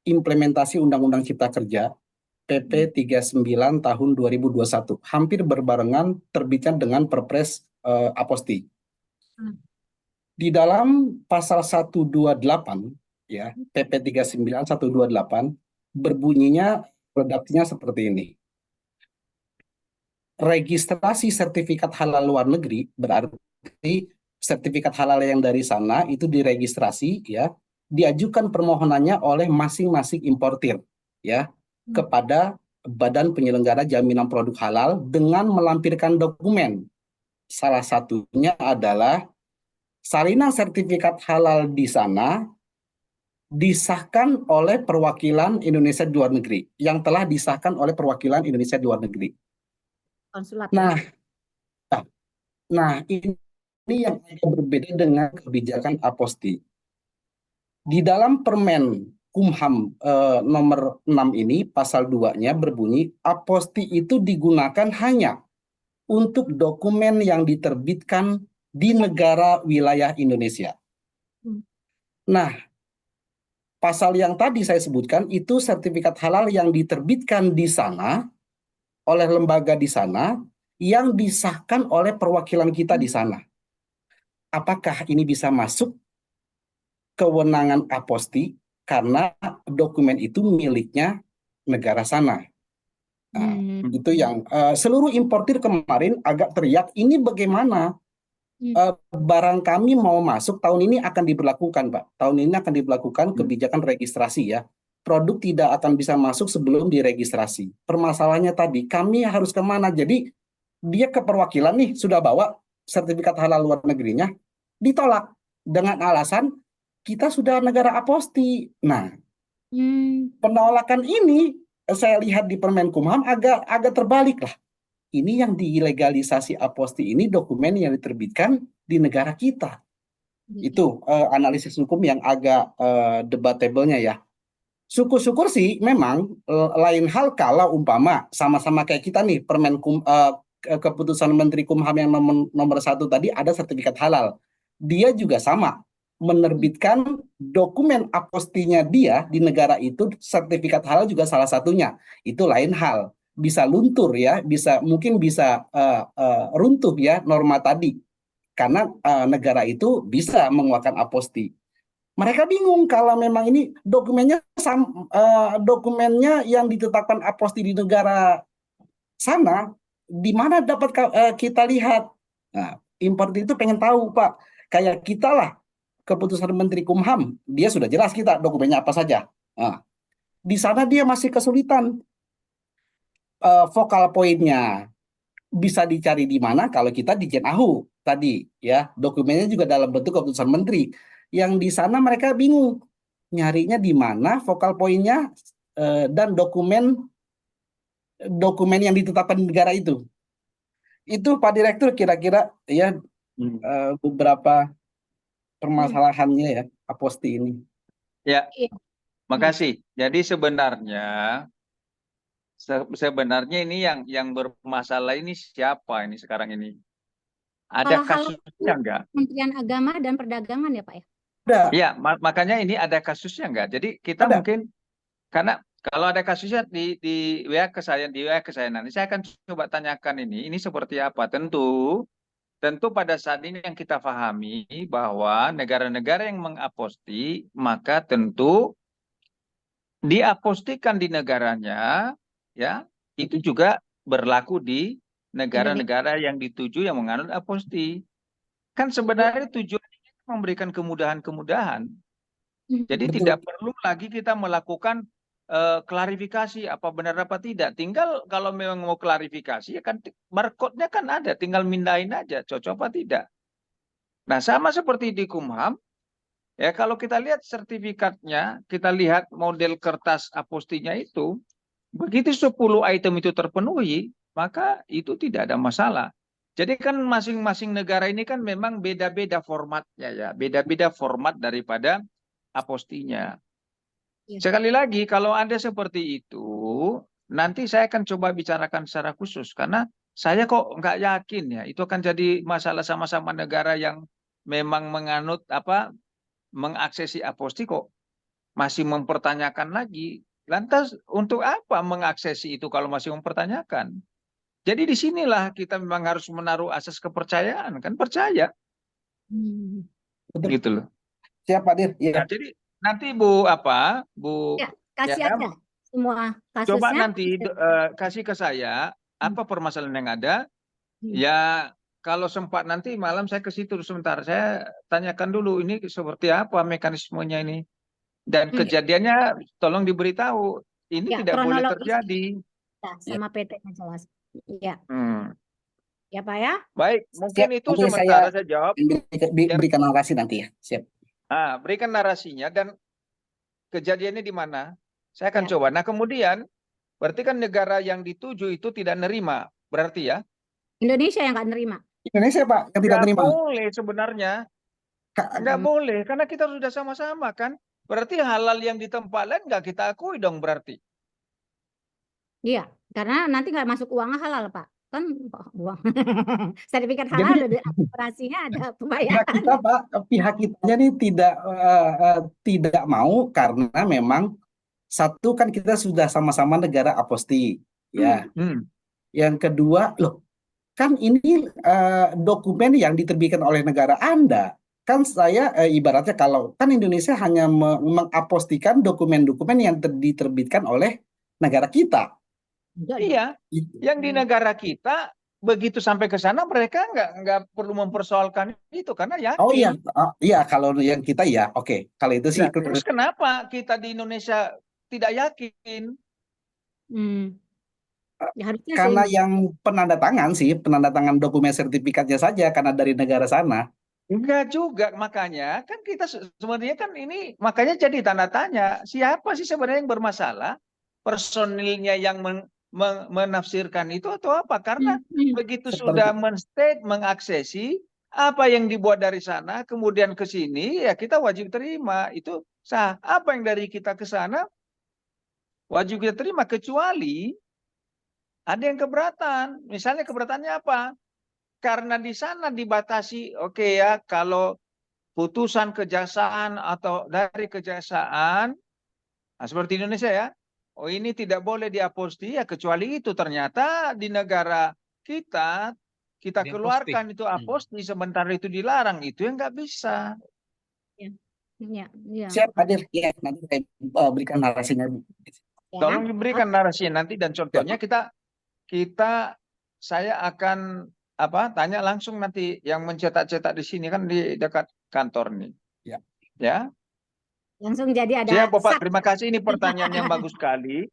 S6: implementasi Undang-Undang Cipta Kerja PP 39 tahun 2021. Hampir berbarengan terbitkan dengan Perpres aposti. Di dalam pasal 128 ya, PP 39 128 berbunyinya, redaksinya seperti ini. Registrasi sertifikat halal luar negeri berarti sertifikat halal yang dari sana itu diregistrasi ya, diajukan permohonannya oleh masing-masing importir ya kepada Badan Penyelenggara Jaminan Produk Halal dengan melampirkan dokumen. Salah satunya adalah salinan sertifikat halal di sana disahkan oleh perwakilan Indonesia di luar negeri, yang telah disahkan oleh perwakilan Indonesia di luar negeri.
S1: Konsulat.
S6: Nah, ini yang berbeda dengan kebijakan aposti. Di dalam Permen Kumham nomor 6 ini, pasal 2-nya berbunyi, aposti itu digunakan hanya untuk dokumen yang diterbitkan di negara wilayah Indonesia. Nah, pasal yang tadi saya sebutkan itu sertifikat halal yang diterbitkan di sana oleh lembaga di sana yang disahkan oleh perwakilan kita di sana. Apakah ini bisa masuk kewenangan aposti karena dokumen itu miliknya negara sana? Nah, itu yang seluruh importir kemarin agak teriak, ini bagaimana? Barang kami mau masuk tahun ini akan diberlakukan, Pak. Tahun ini akan diberlakukan kebijakan registrasi ya. Produk tidak akan bisa masuk sebelum diregistrasi. Permasalahannya tadi, kami harus kemana? Jadi dia ke perwakilan nih sudah bawa sertifikat halal luar negerinya, ditolak dengan alasan kita sudah negara aposti. Nah, penolakan ini saya lihat di Permenkumham agak terbalik lah. Ini yang dilegalisasi aposti ini dokumen yang diterbitkan di negara kita. Itu analisis hukum yang agak debatable-nya ya. Syukur-syukur sih memang lain hal kalau umpama sama-sama kayak kita nih keputusan Menteri Kumham yang nomor 1 tadi ada sertifikat halal. Dia juga sama menerbitkan dokumen apostinya dia di negara itu, sertifikat halal juga salah satunya. Itu lain hal. Bisa luntur ya, mungkin bisa runtuh ya norma tadi. Karena negara itu bisa mengeluarkan aposti. Mereka bingung kalau memang ini dokumennya yang ditetapkan aposti di negara sana, di mana dapat kita lihat. Nah, import itu pengen tahu, Pak. Kayak kita lah, keputusan Menteri Kumham, dia sudah jelas kita dokumennya apa saja. Nah, di sana dia masih kesulitan. Vokal poinnya bisa dicari di mana kalau kita di Jenahu tadi ya, dokumennya juga dalam bentuk keputusan menteri. Yang di sana mereka bingung nyarinya di mana vokal poinnya dan dokumen yang ditetapkan di negara itu. Itu Pak Direktur kira-kira ya beberapa permasalahannya ya aposti ini.
S5: Ya, makasih. Jadi sebenarnya ini yang bermasalah ini siapa ini sekarang ini? Ada kasusnya enggak?
S1: Kementerian Agama dan Perdagangan ya Pak ya?
S6: Ada.
S5: Ya, makanya ini ada kasusnya enggak? Jadi kita mungkin karena kalau ada kasusnya di WA ke saya nanti saya akan coba tanyakan ini seperti apa. Tentu pada saat ini yang kita pahami bahwa negara-negara yang mengaposti maka tentu diapostikan di negaranya ya, itu juga berlaku di negara-negara yang dituju yang menganut aposti. Kan sebenarnya tujuannya memberikan kemudahan-kemudahan. Jadi tidak perlu lagi kita melakukan klarifikasi apa benar apa tidak. Tinggal kalau memang mau klarifikasi ya kan barcode-nya kan ada, tinggal mindahin aja cocok apa tidak. Nah, sama seperti di Kumham ya, kalau kita lihat sertifikatnya, kita lihat model kertas apostinya itu, begitu 10 item itu terpenuhi, maka itu tidak ada masalah. Jadi kan masing-masing negara ini kan memang beda-beda formatnya ya, beda-beda format daripada apostinya. Sekali lagi, kalau ada seperti itu, nanti saya akan coba bicarakan secara khusus, karena saya kok nggak yakin ya, itu akan jadi masalah sama-sama negara yang memang menganut mengaksesi aposti kok masih mempertanyakan lagi. Lantas untuk apa mengaksesi itu kalau masih mempertanyakan? Jadi disinilah kita memang harus menaruh asas kepercayaan, kan percaya.
S6: Betul.
S5: Gitu loh.
S6: Siap Pak Dir. Ya.
S5: Nah, jadi nanti Bu
S1: ya, kasih
S5: ya,
S1: aja semua kasusnya.
S5: Coba nanti kasih ke saya apa permasalahan yang ada. Ya kalau sempat nanti malam saya ke situ sebentar. Saya tanyakan dulu ini seperti apa mekanismenya ini. Dan kejadiannya tolong diberitahu. Ini
S1: ya,
S5: tidak boleh
S1: kronologis
S5: terjadi.
S1: ya, sama PT-nya jelas. Ya. Ya Pak ya.
S5: Baik, mungkin
S6: Siap,
S5: itu
S6: nanti
S5: sementara saya jawab.
S6: Berikan narasi nanti ya. Siap.
S5: Berikan narasinya dan kejadiannya di mana. Saya akan coba. Nah kemudian berarti kan negara yang dituju itu tidak nerima. Berarti ya.
S1: Indonesia yang nggak nerima.
S6: Indonesia Pak yang tidak terima.
S5: Nggak boleh sebenarnya. Nggak boleh karena kita sudah sama-sama kan. Berarti halal yang di tempat lain nggak kita akui dong berarti.
S1: Iya, karena nanti nggak masuk uangnya halal Pak. Kan uang sertifikat halal ada operasinya, ada pembayaran.
S6: Pihak kitanya nih tidak mau karena memang satu kan kita sudah sama-sama negara aposti ya. Yang kedua loh kan ini dokumen yang diterbitkan oleh negara Anda. Kan saya ibaratnya kalau kan Indonesia hanya mengapostikan dokumen-dokumen yang diterbitkan oleh negara kita.
S5: Iya, yang di negara kita begitu sampai ke sana mereka nggak perlu mempersoalkan itu karena yakin.
S6: Oh iya, kalau yang kita ya oke. Kalau itu sih.
S5: Terus kenapa kita di Indonesia tidak yakin?
S1: Ya,
S6: karena yang penanda tangan dokumen sertifikatnya saja karena dari negara sana.
S5: Enggak juga, makanya kan kita sebenarnya kan ini makanya jadi tanda tanya, siapa sih sebenarnya yang bermasalah? Personilnya yang menafsirkan itu atau apa? Karena begitu sudah men-state, mengaksesi apa yang dibuat dari sana, kemudian ke sini, ya kita wajib terima. Itu sah. Apa yang dari kita ke sana, wajib kita terima, kecuali ada yang keberatan. Misalnya keberatannya apa? Karena di sana dibatasi, oke ya, kalau putusan kejaksaan atau dari kejaksaan, nah seperti Indonesia ya, oh ini tidak boleh diaposti ya, kecuali itu ternyata di negara kita keluarkan itu aposti, sementara itu dilarang, itu yang nggak bisa.
S1: Ya.
S6: Siap hadir, ya nanti saya berikan narasinya.
S1: Ya.
S5: Tolong diberikan narasinya nanti dan contohnya saya akan tanya langsung nanti yang mencetak-cetak di sini kan di dekat kantor nih. Ya.
S1: Langsung jadi ada.
S5: Siap, Bapak. Terima kasih, ini pertanyaan yang bagus sekali.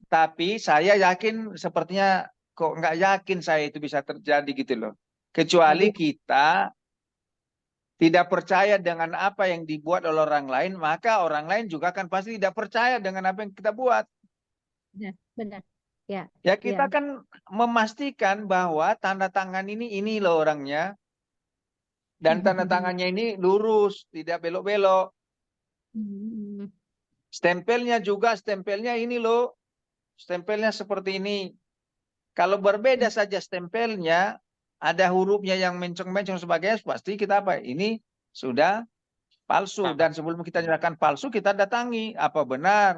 S5: Tapi saya yakin sepertinya kok nggak yakin saya itu bisa terjadi gitu loh. Kecuali kita tidak percaya dengan apa yang dibuat oleh orang lain, maka orang lain juga kan pasti tidak percaya dengan apa yang kita buat.
S1: Benar. Ya.
S5: Ya kita kan memastikan bahwa tanda tangan ini loh orangnya. Dan tanda tangannya ini lurus, tidak belok-belok. Stempelnya juga, stempelnya ini loh. Stempelnya seperti ini. Kalau berbeda saja stempelnya, ada hurufnya yang mencong-mencong sebagainya, pasti kita ini sudah palsu. Dan sebelum kita nyatakan palsu, kita datangi. Apa benar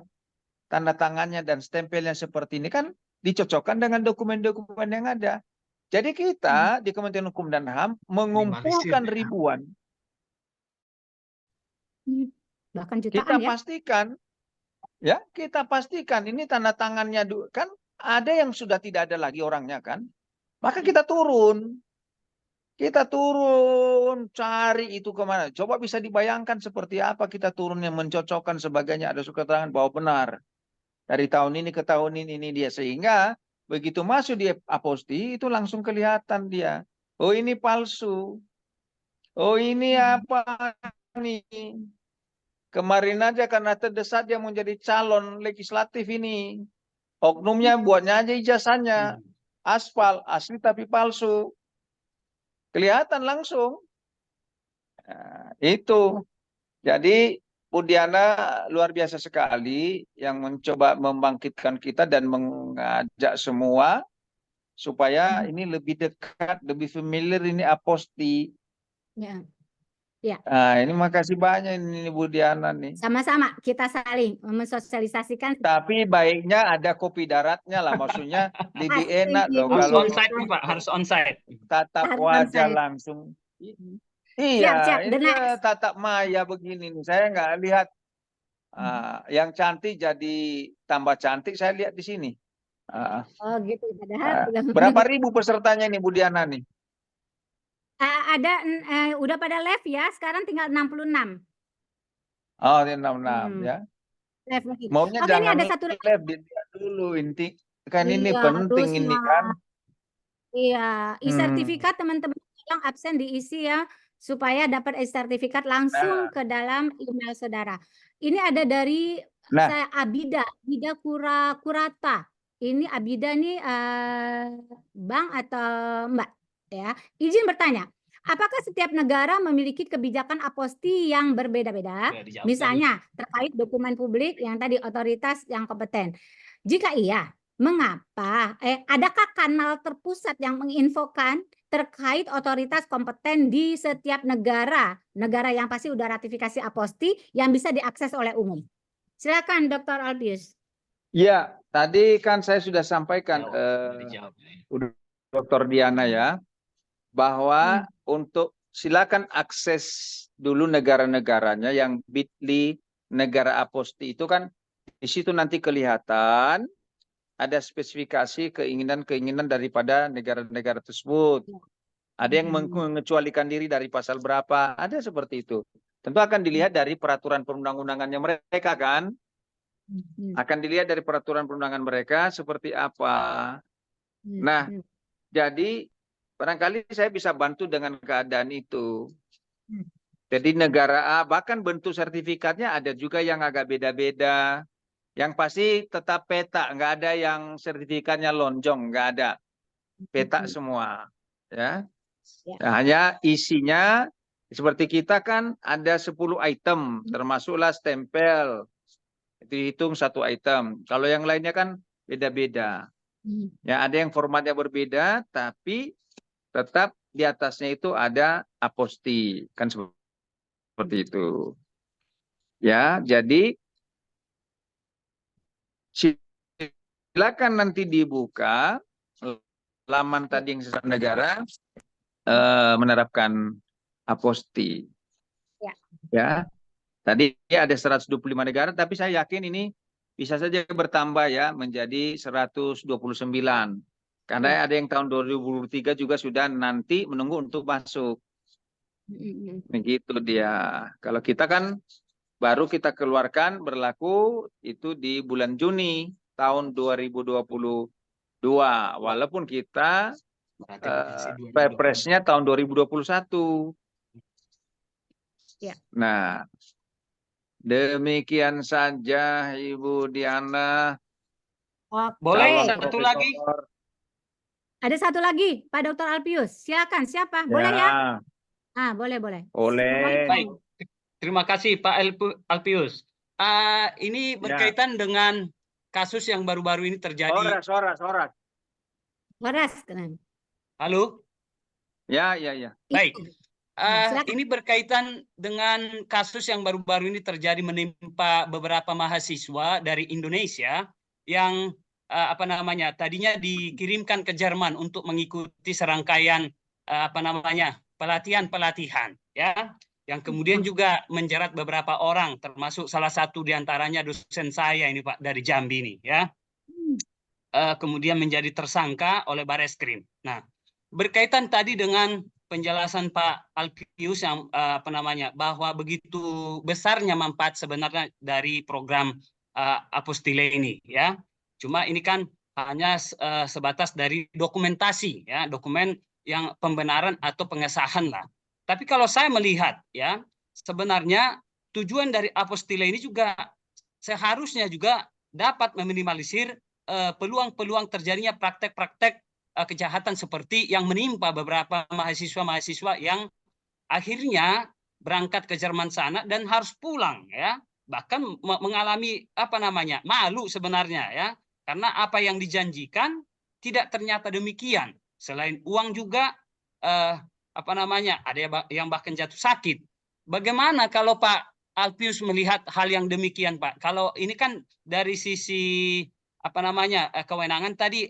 S5: tanda tangannya dan stempelnya seperti ini, kan dicocokkan dengan dokumen-dokumen yang ada. Jadi kita di Kementerian Hukum dan HAM mengumpulkan ribuan.
S1: Bahkan jutaan
S5: Kita
S1: ya.
S5: kita pastikan ini tanda tangannya kan ada yang sudah tidak ada lagi orangnya kan. Maka kita turun. Kita turun cari itu kemana. Coba bisa dibayangkan seperti apa kita turun yang mencocokkan sebagainya, ada surat keterangan bahwa benar. Dari tahun ini ke tahun ini dia, sehingga begitu masuk di aposti itu langsung kelihatan dia. Oh ini palsu. Oh ini apa nih? Kemarin aja karena terdesak dia menjadi calon legislatif ini. Oknumnya buatnya aja ijazahnya. Aspal, asli tapi palsu. Kelihatan langsung. Nah, itu. Jadi Bu Diana luar biasa sekali yang mencoba membangkitkan kita dan mengajak semua supaya ini lebih dekat, lebih familiar ini aposti.
S1: Ya.
S5: Nah, ini makasih banyak ini Bu Diana nih.
S1: Sama-sama kita saling mensosialisasikan.
S5: Tapi baiknya ada kopi daratnya lah, maksudnya lebih enak loh
S2: harus
S5: kalau
S2: onsite nih Pak, harus onsite.
S5: tatap wajah langsung. Iya, ini tatap maya begini nih. Saya nggak lihat yang cantik jadi tambah cantik. Saya lihat di sini.
S1: Oh gitu. Padahal
S5: berapa ribu pesertanya nih Bu Diana nih?
S1: Ada udah pada live ya. Sekarang tinggal 66.
S5: Oh, 66 ya.
S1: Live lagi.
S5: Maunya
S1: Oke,
S5: jangan
S1: ini ada satu
S5: live, dilihat dulu inti. Kan ini
S1: Iya,
S5: penting ini kan.
S1: Iya, e-sertifikat teman-teman tolong absen diisi ya supaya dapat e-sertifikat langsung ke dalam email saudara. Ini ada dari saya Abida Kurata. Ini Abida nih Bang atau Mbak ya. Izin bertanya, apakah setiap negara memiliki kebijakan aposti yang berbeda-beda? Misalnya terkait dokumen publik yang tadi otoritas yang kompeten. Jika iya, mengapa? Adakah kanal terpusat yang menginfokan terkait otoritas kompeten di setiap negara yang pasti udah ratifikasi aposti yang bisa diakses oleh umum? Silakan, Dr. Albius.
S5: Ya, tadi kan saya sudah sampaikan, Dr. Diana ya, bahwa untuk silakan akses dulu negara-negaranya yang bit.ly negara aposti itu kan di situ nanti kelihatan ada spesifikasi keinginan-keinginan daripada negara-negara tersebut. Ada yang mengecualikan diri dari pasal berapa, ada seperti itu. Tentu akan dilihat dari peraturan perundang-undangannya mereka kan. Akan dilihat dari peraturan perundangan mereka seperti apa. Nah, jadi barangkali saya bisa bantu dengan keadaan itu. Jadi negara A, bahkan bentuk sertifikatnya ada juga yang agak beda-beda. Yang pasti tetap peta, nggak ada yang sertifikatnya lonjong, nggak ada. Peta semua. Ya.
S1: Ya.
S5: Nah, hanya isinya, seperti kita kan ada 10 item, termasuklah stempel. Itu dihitung 1 item. Kalau yang lainnya kan beda-beda. Ya, ada yang formatnya berbeda, tapi tetap di atasnya itu ada aposti. Kan seperti itu. Ya, jadi silakan nanti dibuka laman tadi yang sesama negara menerapkan aposti.
S1: Ya.
S5: Ya. Tadi ada 125 negara, tapi saya yakin ini bisa saja bertambah ya menjadi 129. Karena ada yang tahun 2023 juga sudah nanti menunggu untuk masuk. Begitu dia. Kalau kita kan baru kita keluarkan berlaku itu di bulan Juni tahun 2022. Walaupun kita Perpresnya tahun 2021.
S1: Ya.
S5: Nah, demikian saja Ibu Diana.
S2: Boleh
S5: Calon
S2: satu
S5: profesor.
S2: lagi?
S1: Ada satu lagi, Pak Dr. Alpius. Silakan, siapa? Boleh ya? Boleh.
S5: Boleh.
S2: Baik, terima kasih Pak Alpius. Ini berkaitan dengan kasus yang baru-baru ini terjadi.
S5: Soras.
S1: Waras, tenang.
S2: Halo?
S5: Ya.
S2: Baik.
S1: Silakan.
S2: Ini berkaitan dengan kasus yang baru-baru ini terjadi menimpa beberapa mahasiswa dari Indonesia yang tadinya dikirimkan ke Jerman untuk mengikuti serangkaian pelatihan ya, yang kemudian juga menjerat beberapa orang, termasuk salah satu diantaranya dosen saya ini Pak dari Jambi ini ya, kemudian menjadi tersangka oleh Bareskrim. Nah, berkaitan tadi dengan penjelasan Pak Alpius yang bahwa begitu besarnya manfaat sebenarnya dari program apostille ini ya. Cuma ini kan hanya sebatas dari dokumentasi ya, dokumen yang pembenaran atau pengesahan lah. Tapi kalau saya melihat ya, sebenarnya tujuan dari apostille ini juga seharusnya juga dapat meminimalisir peluang-peluang terjadinya praktek-praktek kejahatan seperti yang menimpa beberapa mahasiswa-mahasiswa yang akhirnya berangkat ke Jerman sana dan harus pulang ya, bahkan mengalami malu sebenarnya ya, karena apa yang dijanjikan tidak ternyata demikian. Selain uang juga ada yang bahkan jatuh sakit. Bagaimana kalau Pak Alpius melihat hal yang demikian Pak? Kalau ini kan dari sisi kewenangan tadi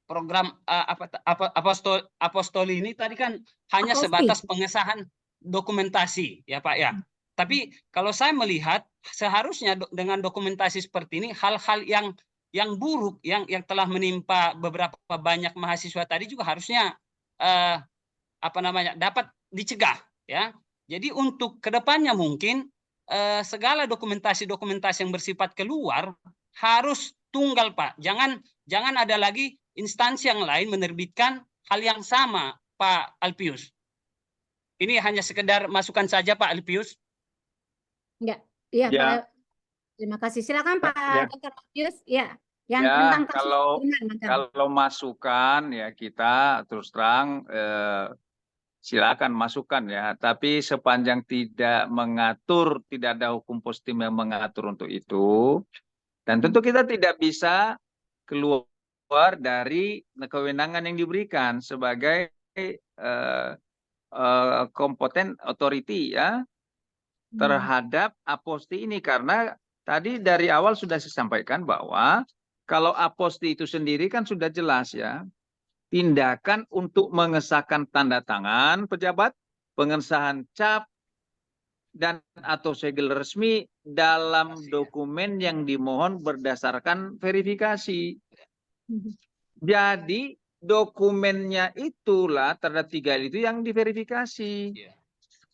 S2: program apostoli ini tadi kan hanya sebatas pengesahan dokumentasi ya Pak ya. Tapi kalau saya melihat seharusnya dengan dokumentasi seperti ini hal-hal yang buruk yang telah menimpa beberapa banyak mahasiswa tadi juga harusnya dapat dicegah ya. Jadi untuk kedepannya mungkin segala dokumentasi yang bersifat keluar harus tunggal Pak. Jangan ada lagi instansi yang lain menerbitkan hal yang sama, Pak Alpius. Ini hanya sekedar masukan saja, Pak Alpius.
S1: Iya, Pak. Terima kasih. Silakan Pak Dr. Alpius. Ya, yang tentang kasus
S5: kalau masukan ya kita terus terang silakan masukan ya. Tapi sepanjang tidak mengatur, tidak ada hukum positif yang mengatur untuk itu, dan tentu kita tidak bisa keluar dari kewenangan yang diberikan sebagai kompeten authority ya terhadap aposti ini, karena tadi dari awal sudah saya sampaikan bahwa kalau aposti itu sendiri kan sudah jelas ya, tindakan untuk mengesahkan tanda tangan pejabat, pengesahan cap dan atau segel resmi dalam dokumen yang dimohon berdasarkan verifikasi. Jadi dokumennya itulah terhadap 3 itu yang diverifikasi.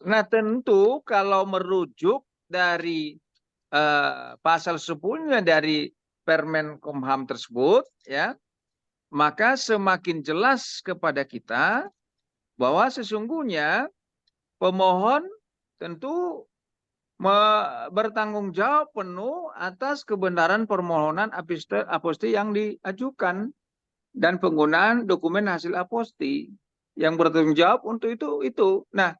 S5: Nah tentu kalau merujuk dari pasal 10 dari Permen Kumham tersebut ya, maka semakin jelas kepada kita bahwa sesungguhnya pemohon tentu bertanggung jawab penuh atas kebenaran permohonan aposti yang diajukan dan penggunaan dokumen hasil aposti yang bertanggung jawab untuk itu. Nah,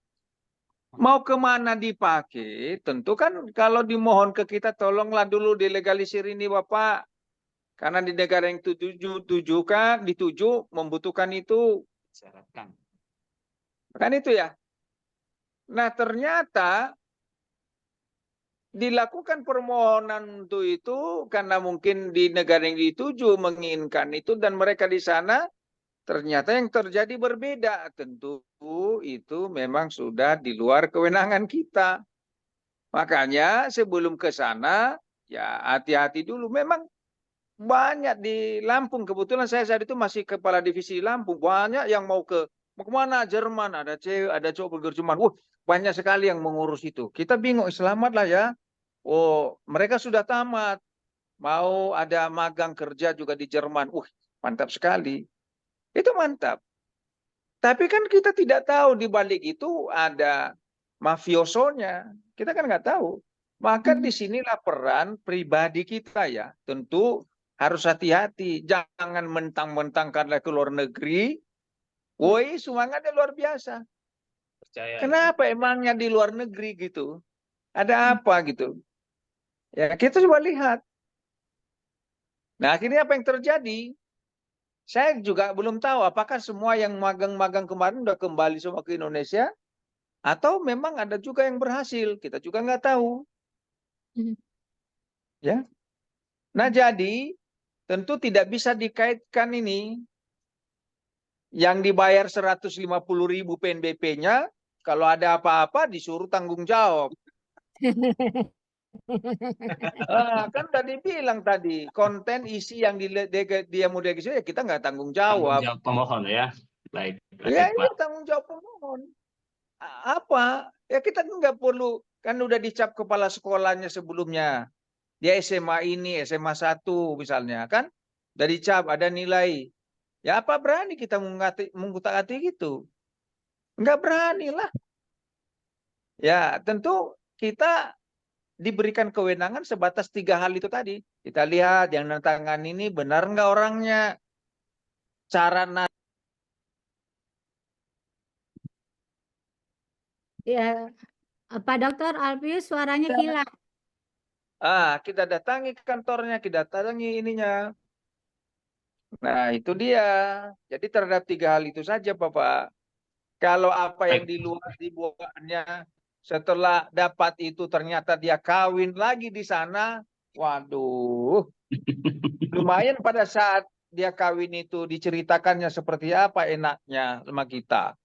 S5: mau kemana dipakai? Tentu kan kalau dimohon ke kita, tolonglah dulu dilegalisir ini Bapak, karena di negara yang dituju membutuhkan itu, kan itu ya. Nah, ternyata dilakukan permohonan untuk itu karena mungkin di negara yang dituju menginginkan itu, dan mereka di sana ternyata yang terjadi berbeda. Tentu itu memang sudah di luar kewenangan kita. Makanya sebelum ke sana ya hati-hati dulu. Memang banyak di Lampung, kebetulan saya saat itu masih kepala divisi Lampung, banyak yang mau kemana, Jerman, ada cewek, ada cowok pergi Jerman. Banyak sekali yang mengurus itu. Kita bingung, selamatlah ya. Oh, mereka sudah tamat. Mau ada magang kerja juga di Jerman. Mantap sekali. Itu mantap. Tapi kan kita tidak tahu di balik itu ada mafiosonya. Kita kan nggak tahu. Maka disinilah peran pribadi kita ya. Tentu harus hati-hati. Jangan mentang-mentang karena ke luar negeri. Woi, semangatnya luar biasa.
S2: Percaya.
S5: Kenapa emangnya di luar negeri gitu? Ada apa gitu? Ya, kita coba lihat. Nah, akhirnya apa yang terjadi? Saya juga belum tahu apakah semua yang magang-magang kemarin udah kembali semua ke Indonesia, atau memang ada juga yang berhasil. Kita juga nggak tahu. Ya. Nah, jadi tentu tidak bisa dikaitkan ini. Yang dibayar 150.000 PNBP-nya, kalau ada apa-apa disuruh tanggung jawab. Kan tadi bilang tadi, konten isi yang dia mau ya kita nggak tanggung jawab.
S2: Tanggung jawab pemohon ya. Baik,
S5: Ya,
S2: Pak.
S5: tanggung jawab pemohon. Apa? Ya kita nggak perlu, kan udah dicap kepala sekolahnya sebelumnya. Dia SMA ini, SMA 1 misalnya, kan? Udah dicap, ada nilai. Ya apa berani kita mengutak-atik gitu? Nggak berani lah. Ya tentu kita diberikan kewenangan sebatas 3 hal itu tadi. Kita lihat yang tangan ini benar nggak orangnya. Cara
S1: Ya, Pak Dokter Alpius suaranya hilang.
S5: kita datangi kantornya, kita datangi ininya. Nah, itu dia. Jadi terhadap 3 hal itu saja, Bapak. Kalau apa yang di luar dibuatnya, setelah dapat itu ternyata dia kawin lagi di sana, waduh. Lumayan pada saat dia kawin itu diceritakannya seperti apa enaknya sama kita.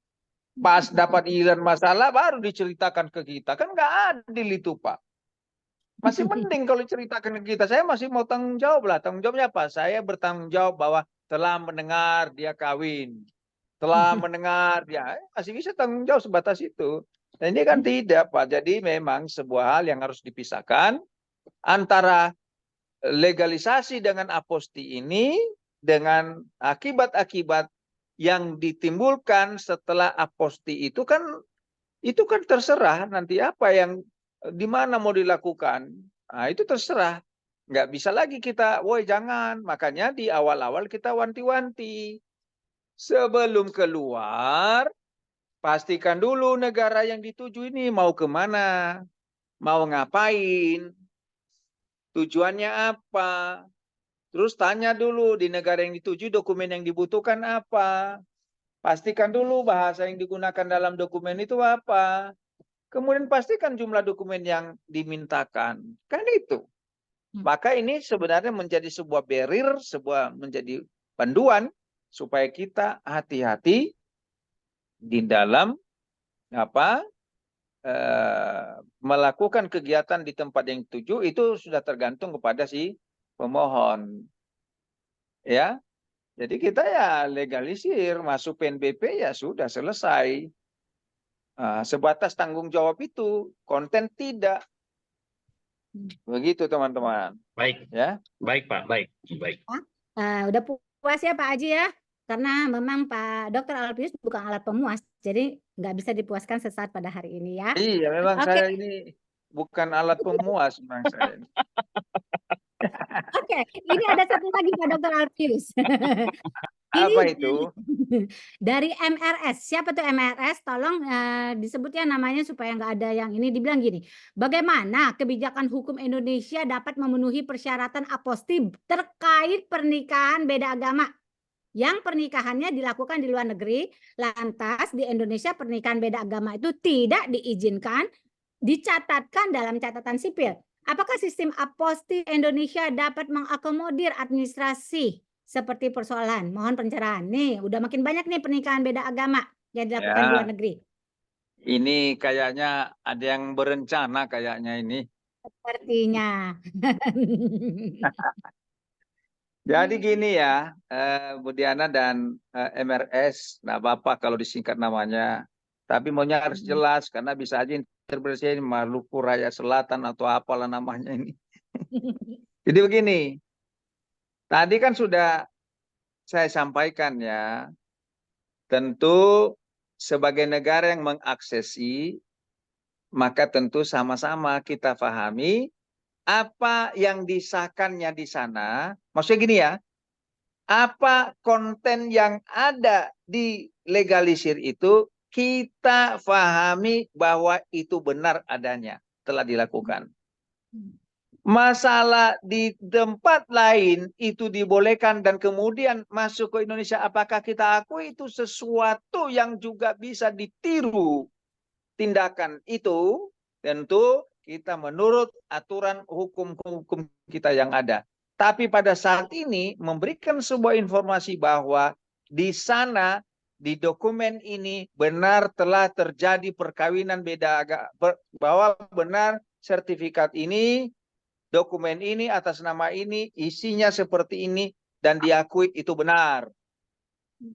S5: Pas dapat giliran masalah baru diceritakan ke kita. Kan nggak adil itu, Pak. Masih mending kalau ceritakan ke kita. Saya masih mau tanggung jawab lah. Tanggung jawabnya apa? Saya bertanggung jawab bahwa telah mendengar dia kawin. Telah mendengar dia. Masih bisa tanggung jawab sebatas itu. Nah, ini kan tidak, Pak. Jadi memang sebuah hal yang harus dipisahkan antara legalisasi dengan aposti ini dengan akibat-akibat yang ditimbulkan setelah aposti itu kan terserah nanti apa yang di mana mau dilakukan. Nah, itu terserah. Nggak bisa lagi kita, woi jangan. Makanya di awal-awal kita wanti-wanti. Sebelum keluar, pastikan dulu negara yang dituju ini mau kemana, mau ngapain, tujuannya apa. Terus tanya dulu di negara yang dituju dokumen yang dibutuhkan apa. Pastikan dulu bahasa yang digunakan dalam dokumen itu apa. Kemudian pastikan jumlah dokumen yang dimintakan. Kan itu. Maka ini sebenarnya menjadi sebuah barrier, menjadi panduan supaya kita hati-hati di dalam melakukan kegiatan di tempat yang dituju. Itu sudah tergantung kepada si pemohon. Ya. Jadi kita ya legalisir, masuk PNBP ya sudah selesai. Sebatas tanggung jawab itu, konten tidak. Begitu teman-teman.
S2: Baik.
S5: Ya.
S2: Baik, Pak. Baik.
S1: Udah puas ya Pak Haji ya? karena memang Pak Dr. Alpius bukan alat pemuas, jadi nggak bisa dipuaskan sesaat pada hari ini ya.
S5: Iya, memang
S1: Oke,
S5: saya ini bukan alat pemuas, memang saya.
S1: oke. Ini ada satu lagi Pak Dr. Alpius. Ini
S5: Apa itu?
S1: dari MRS. Siapa tuh MRS? Tolong disebutnya namanya supaya nggak ada yang ini. Dibilang gini, bagaimana kebijakan hukum Indonesia dapat memenuhi persyaratan aposti terkait pernikahan beda agama yang pernikahannya dilakukan di luar negeri, lantas di Indonesia pernikahan beda agama itu tidak diizinkan, dicatatkan dalam catatan sipil. Apakah sistem aposti Indonesia dapat mengakomodir administrasi seperti persoalan? Mohon pencerahan. Nih, udah makin banyak nih pernikahan beda agama yang dilakukan di luar
S5: Ya,
S1: negeri.
S5: ini kayaknya ada yang berencana kayaknya ini.
S1: Sepertinya.
S5: Jadi gini ya, Bu Diana dan MRS, nah Bapak kalau disingkat namanya, tapi maunya harus jelas karena bisa aja interpretasi ini Maluku Raya Selatan atau apalah namanya ini. Jadi begini, tadi kan sudah saya sampaikan ya, tentu sebagai negara yang mengaksesi, maka tentu sama-sama kita pahami apa yang disahkannya di sana. Maksudnya gini ya, apa konten yang ada di legalisir itu kita pahami bahwa itu benar adanya, telah dilakukan. Masalah di tempat lain itu dibolehkan dan kemudian masuk ke Indonesia, apakah kita akui itu sesuatu yang juga bisa ditiru tindakan itu? Tentu kita menurut aturan hukum-hukum kita yang ada. Tapi pada saat ini memberikan sebuah informasi bahwa di sana, di dokumen ini benar telah terjadi perkawinan beda agama, bahwa benar sertifikat ini, dokumen ini atas nama ini, isinya seperti ini, dan diakui itu benar.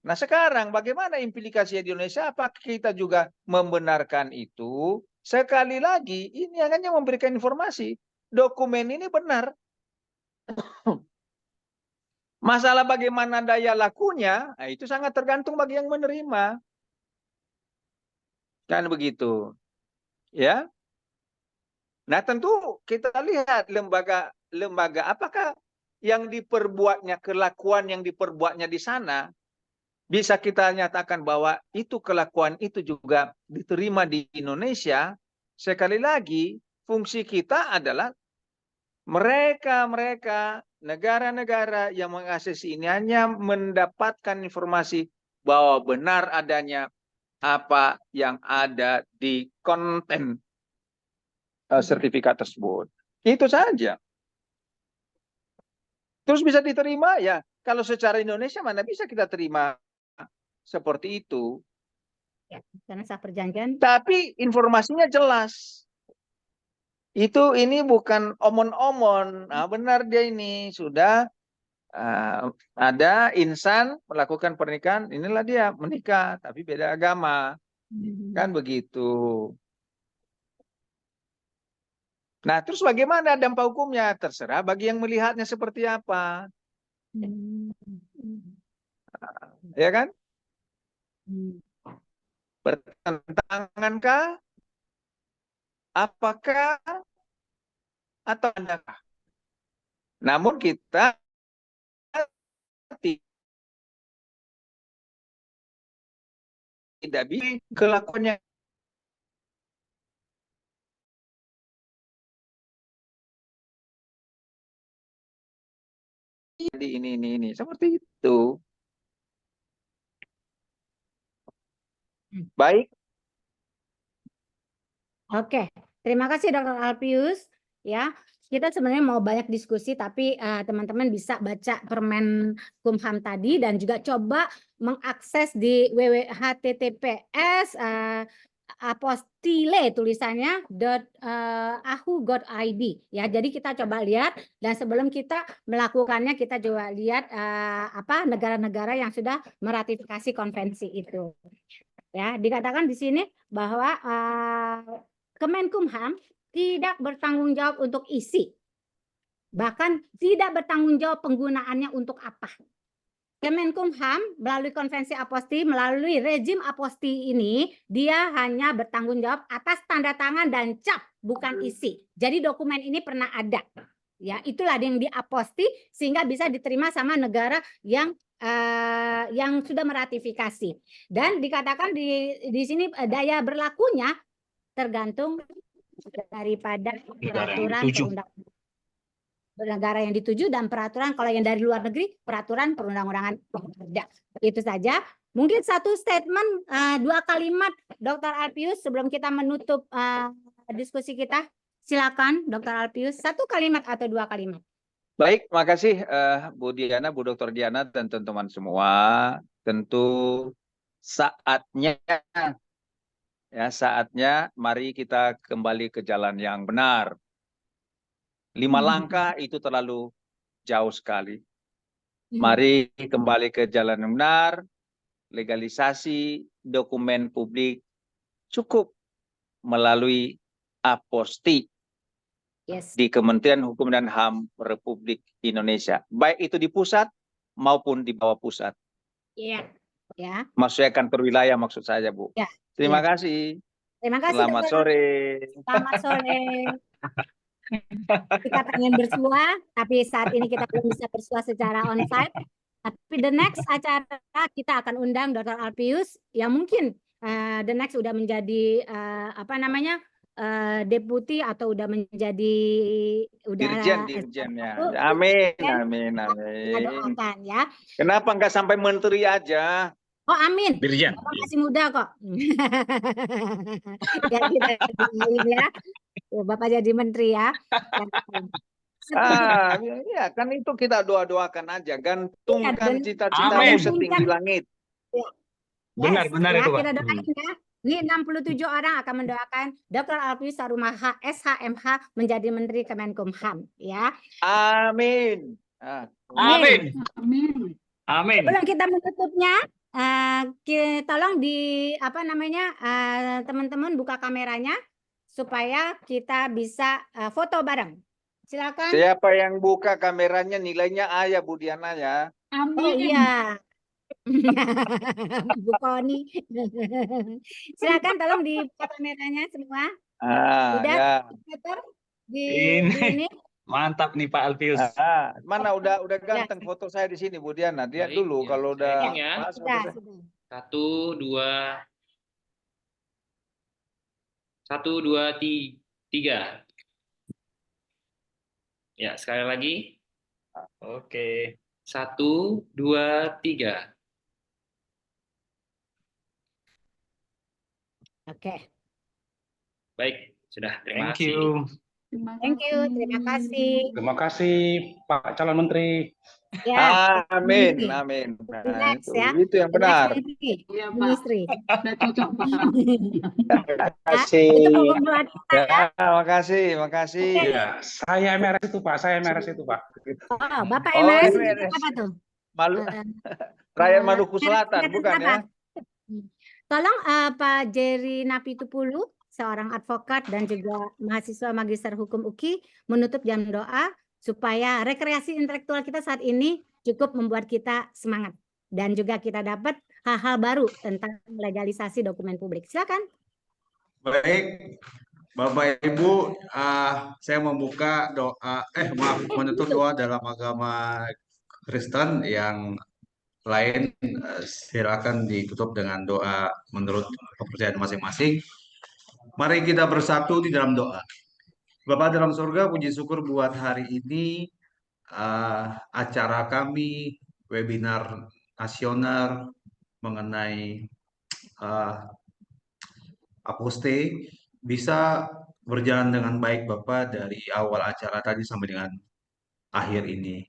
S5: Nah sekarang bagaimana implikasinya di Indonesia? Apakah kita juga membenarkan itu? Sekali lagi, ini hanya memberikan informasi. Dokumen ini benar. Masalah bagaimana daya lakunya, nah itu sangat tergantung bagi yang menerima. Kan begitu. Ya. Nah tentu kita lihat lembaga apakah yang diperbuatnya, kelakuan yang diperbuatnya di sana, bisa kita nyatakan bahwa itu kelakuan itu juga diterima di Indonesia. Sekali lagi, fungsi kita adalah mereka negara-negara yang mengakses ini hanya mendapatkan informasi bahwa benar adanya apa yang ada di konten sertifikat tersebut. Itu saja. Terus bisa diterima ya. Kalau secara Indonesia mana bisa kita terima seperti itu.
S1: Ya, karena sah perjanjian.
S5: Tapi informasinya jelas. Ini bukan omon-omon. Nah, benar dia ini sudah ada insan melakukan pernikahan. Inilah dia menikah, tapi beda agama. Kan begitu. Nah, terus bagaimana dampak hukumnya? Terserah bagi yang melihatnya seperti apa. Ya kan? Bertentangankah? Apakah? Atau adakah? Namun kita tidak bisa kelakuannya ini seperti itu. Baik.
S1: Oke, terima kasih Dr. Alpius. Ya, kita sebenarnya mau banyak diskusi, tapi teman-teman bisa baca Permen Kumham tadi dan juga coba mengakses di https apostile tulisannya .ahu.id ya. Jadi kita coba lihat dan sebelum kita melakukannya kita coba lihat apa negara-negara yang sudah meratifikasi konvensi itu. Ya, dikatakan di sini bahwa Kemenkumham tidak bertanggung jawab untuk isi. Bahkan tidak bertanggung jawab penggunaannya untuk apa. Kemenkumham melalui konvensi aposti, melalui rezim aposti ini, dia hanya bertanggung jawab atas tanda tangan dan cap, bukan isi. Jadi dokumen ini pernah ada. Ya, itulah yang diaposti sehingga bisa diterima sama negara yang sudah meratifikasi. Dan dikatakan di sini daya berlakunya tergantung daripada peraturan perundang-undangan negara yang dituju dan peraturan, kalau yang dari luar negeri peraturan perundang-undangan ada. Itu saja. Mungkin satu statement, 2 kalimat Dr. Alpius sebelum kita menutup diskusi kita. Silakan Dr. Alpius, 1 kalimat atau 2 kalimat.
S5: Baik, makasih Bu Diana, Bu Dr. Diana dan teman-teman semua. Tentu saatnya mari kita kembali ke jalan yang benar. 5 langkah itu terlalu jauh sekali. Mari kembali ke jalan yang benar, legalisasi dokumen publik cukup melalui aposti di Kementerian Hukum dan HAM Republik Indonesia. Baik itu di pusat maupun di bawah pusat.
S1: Iya. Ya.
S5: Maksudnya kantor wilayah maksud saya, Bu. Ya. Terima kasih.
S1: Terima kasih.
S5: Selamat sore.
S1: Selamat sore. Kita pengen bersua, tapi saat ini kita belum bisa bersua secara onsite. Tapi the next acara kita akan undang Dr. Alpius yang mungkin the next udah menjadi deputi atau udah menjadi
S5: dirjen ya. Amin.
S1: Kita doakan ya.
S5: Kenapa nggak sampai menteri aja?
S1: Oh amin.
S2: Dirjen.
S1: Bapak masih muda kok. Ya, kita ya. Bapak jadi menteri ya.
S5: Ya kan itu kita doakan aja, gantungkan cita-citamu setinggi langit.
S1: Ya.
S2: Benar itu Pak.
S1: Kita doakan ya. Ini 67 orang akan mendoakan Dr. Alpius Sarumaha SHMH menjadi Menteri Kemenkumham ya.
S5: Amin.
S2: Amin.
S1: Sebelum kita menutupnya, tolong teman-teman buka kameranya supaya kita bisa foto bareng. Silakan.
S5: Siapa yang buka kameranya nilainya A ya Bu Diana ya.
S1: Amin. Oh iya. Bu Koni. Silakan tolong dibuka kameranya semua. Udah
S5: ya.
S1: Di ini.
S2: Mantap nih Pak Alpius.
S5: Mana udah ganteng foto saya di sini Bu Diana. Lihat dulu kalau udah masuk.
S7: 1, 2, 3. Ya, sekali lagi.
S2: Oke.
S7: 1, 2, 3.
S1: Oke.
S7: Baik, sudah. Terima
S2: Thank
S7: kasih.
S2: you.
S1: Thank you, terima kasih.
S8: Terima kasih Pak Calon Menteri.
S1: Ya.
S5: Amin.
S1: Next, ya.
S5: Itu yang benar.
S1: Iya, Ministri.
S9: Udah cocok Pak.
S5: Terima kasih. Makasih.
S8: Ya, saya MRS itu Pak,
S1: Oh, Bapak MRS itu apa tuh?
S5: Rakyat Maluku Selatan, bukan ya?
S1: Tolong Pak Jerry Napitupulu, seorang advokat dan juga mahasiswa Magister Hukum UKI, menutup jam doa supaya rekreasi intelektual kita saat ini cukup membuat kita semangat dan juga kita dapat hal-hal baru tentang legalisasi dokumen publik. Silakan.
S10: Baik, Bapak Ibu, saya membuka menutup doa dalam agama Kristen, yang lain silakan ditutup dengan doa menurut kepercayaan masing-masing. Mari kita bersatu di dalam doa. Bapak dalam surga, puji syukur buat hari ini acara kami webinar nasional mengenai aposte bisa berjalan dengan baik Bapak dari awal acara tadi sampai dengan akhir ini.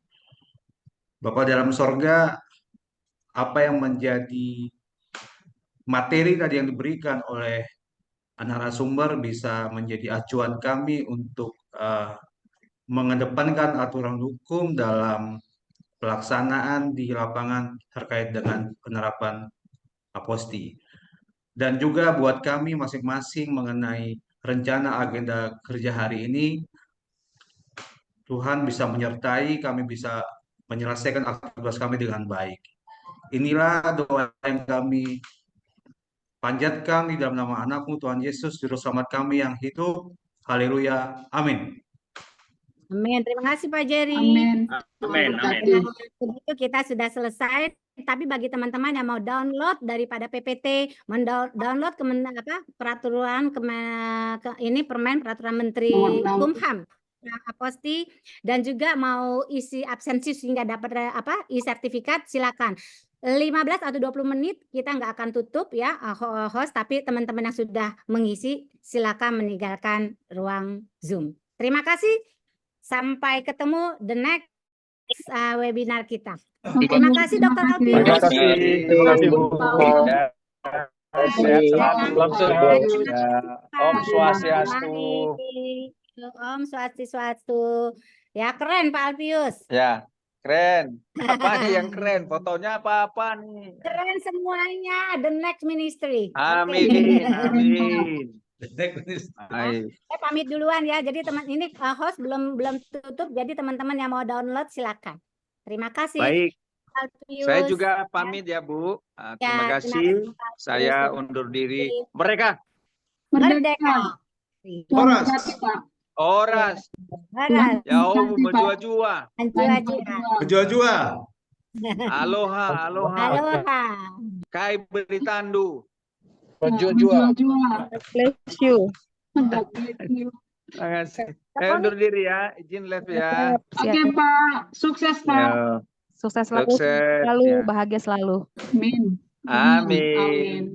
S10: Bapak dalam surga, apa yang menjadi materi tadi yang diberikan oleh narasumber bisa menjadi acuan kami untuk mengedepankan aturan hukum dalam pelaksanaan di lapangan terkait dengan penerapan aposti. Dan juga buat kami masing-masing mengenai rencana agenda kerja hari ini, Tuhan bisa menyertai kami bisa menyelesaikan aktivitas kami dengan baik. inilah doa yang kami panjatkan di dalam nama anakmu Tuhan Yesus, Juru Selamat kami yang hidup. Haleluya. Amin.
S1: Amin. Terima kasih Pak Jerry.
S9: Amin.
S7: Amin. Amin.
S1: Begitu kita sudah selesai. Tapi bagi teman-teman yang mau download daripada PPT, download peraturan ini peraturan Menteri Kumham Aposti, dan juga mau isi absensi sehingga dapat e-sertifikat, silakan. 15 atau 20 menit kita nggak akan tutup ya host, tapi teman-teman yang sudah mengisi silakan meninggalkan ruang Zoom. Terima kasih. Sampai ketemu the next webinar kita. Terima kasih Dr. Alpius.
S5: Terima kasih Bu. Sehat selalu. Om Swastiastu.
S1: Om Swastiastu. Ya keren Pak Alpius.
S5: Ya, keren. Apa nih yang keren? Fotonya apa nih?
S1: Keren semuanya. The next ministry.
S5: Amin.
S1: Okay.
S5: Amin.
S1: Saya pamit duluan ya. Jadi teman ini host belum tutup. Jadi teman-teman yang mau download silakan. Terima kasih.
S5: Baik.
S1: Alpius.
S5: Saya juga pamit ya Bu. Terima kasih. Saya undur diri. Mereka.
S1: Merdeka.
S10: Horas.
S5: Oras. Yaumu menjua-jua.
S10: Menjua-jua.
S5: Aloha.
S1: Aloha.
S5: Kai beritandu.
S9: Menjua-jua.
S11: Bless you.
S5: Terima kasih. Saya undur diri ya. Izin live ya.
S9: Oke Pak. Sukses Pak.
S11: Sukses selalu,
S5: Sukses,
S11: selalu
S5: ya.
S11: bahagia selalu.
S9: Amin.
S5: Amin.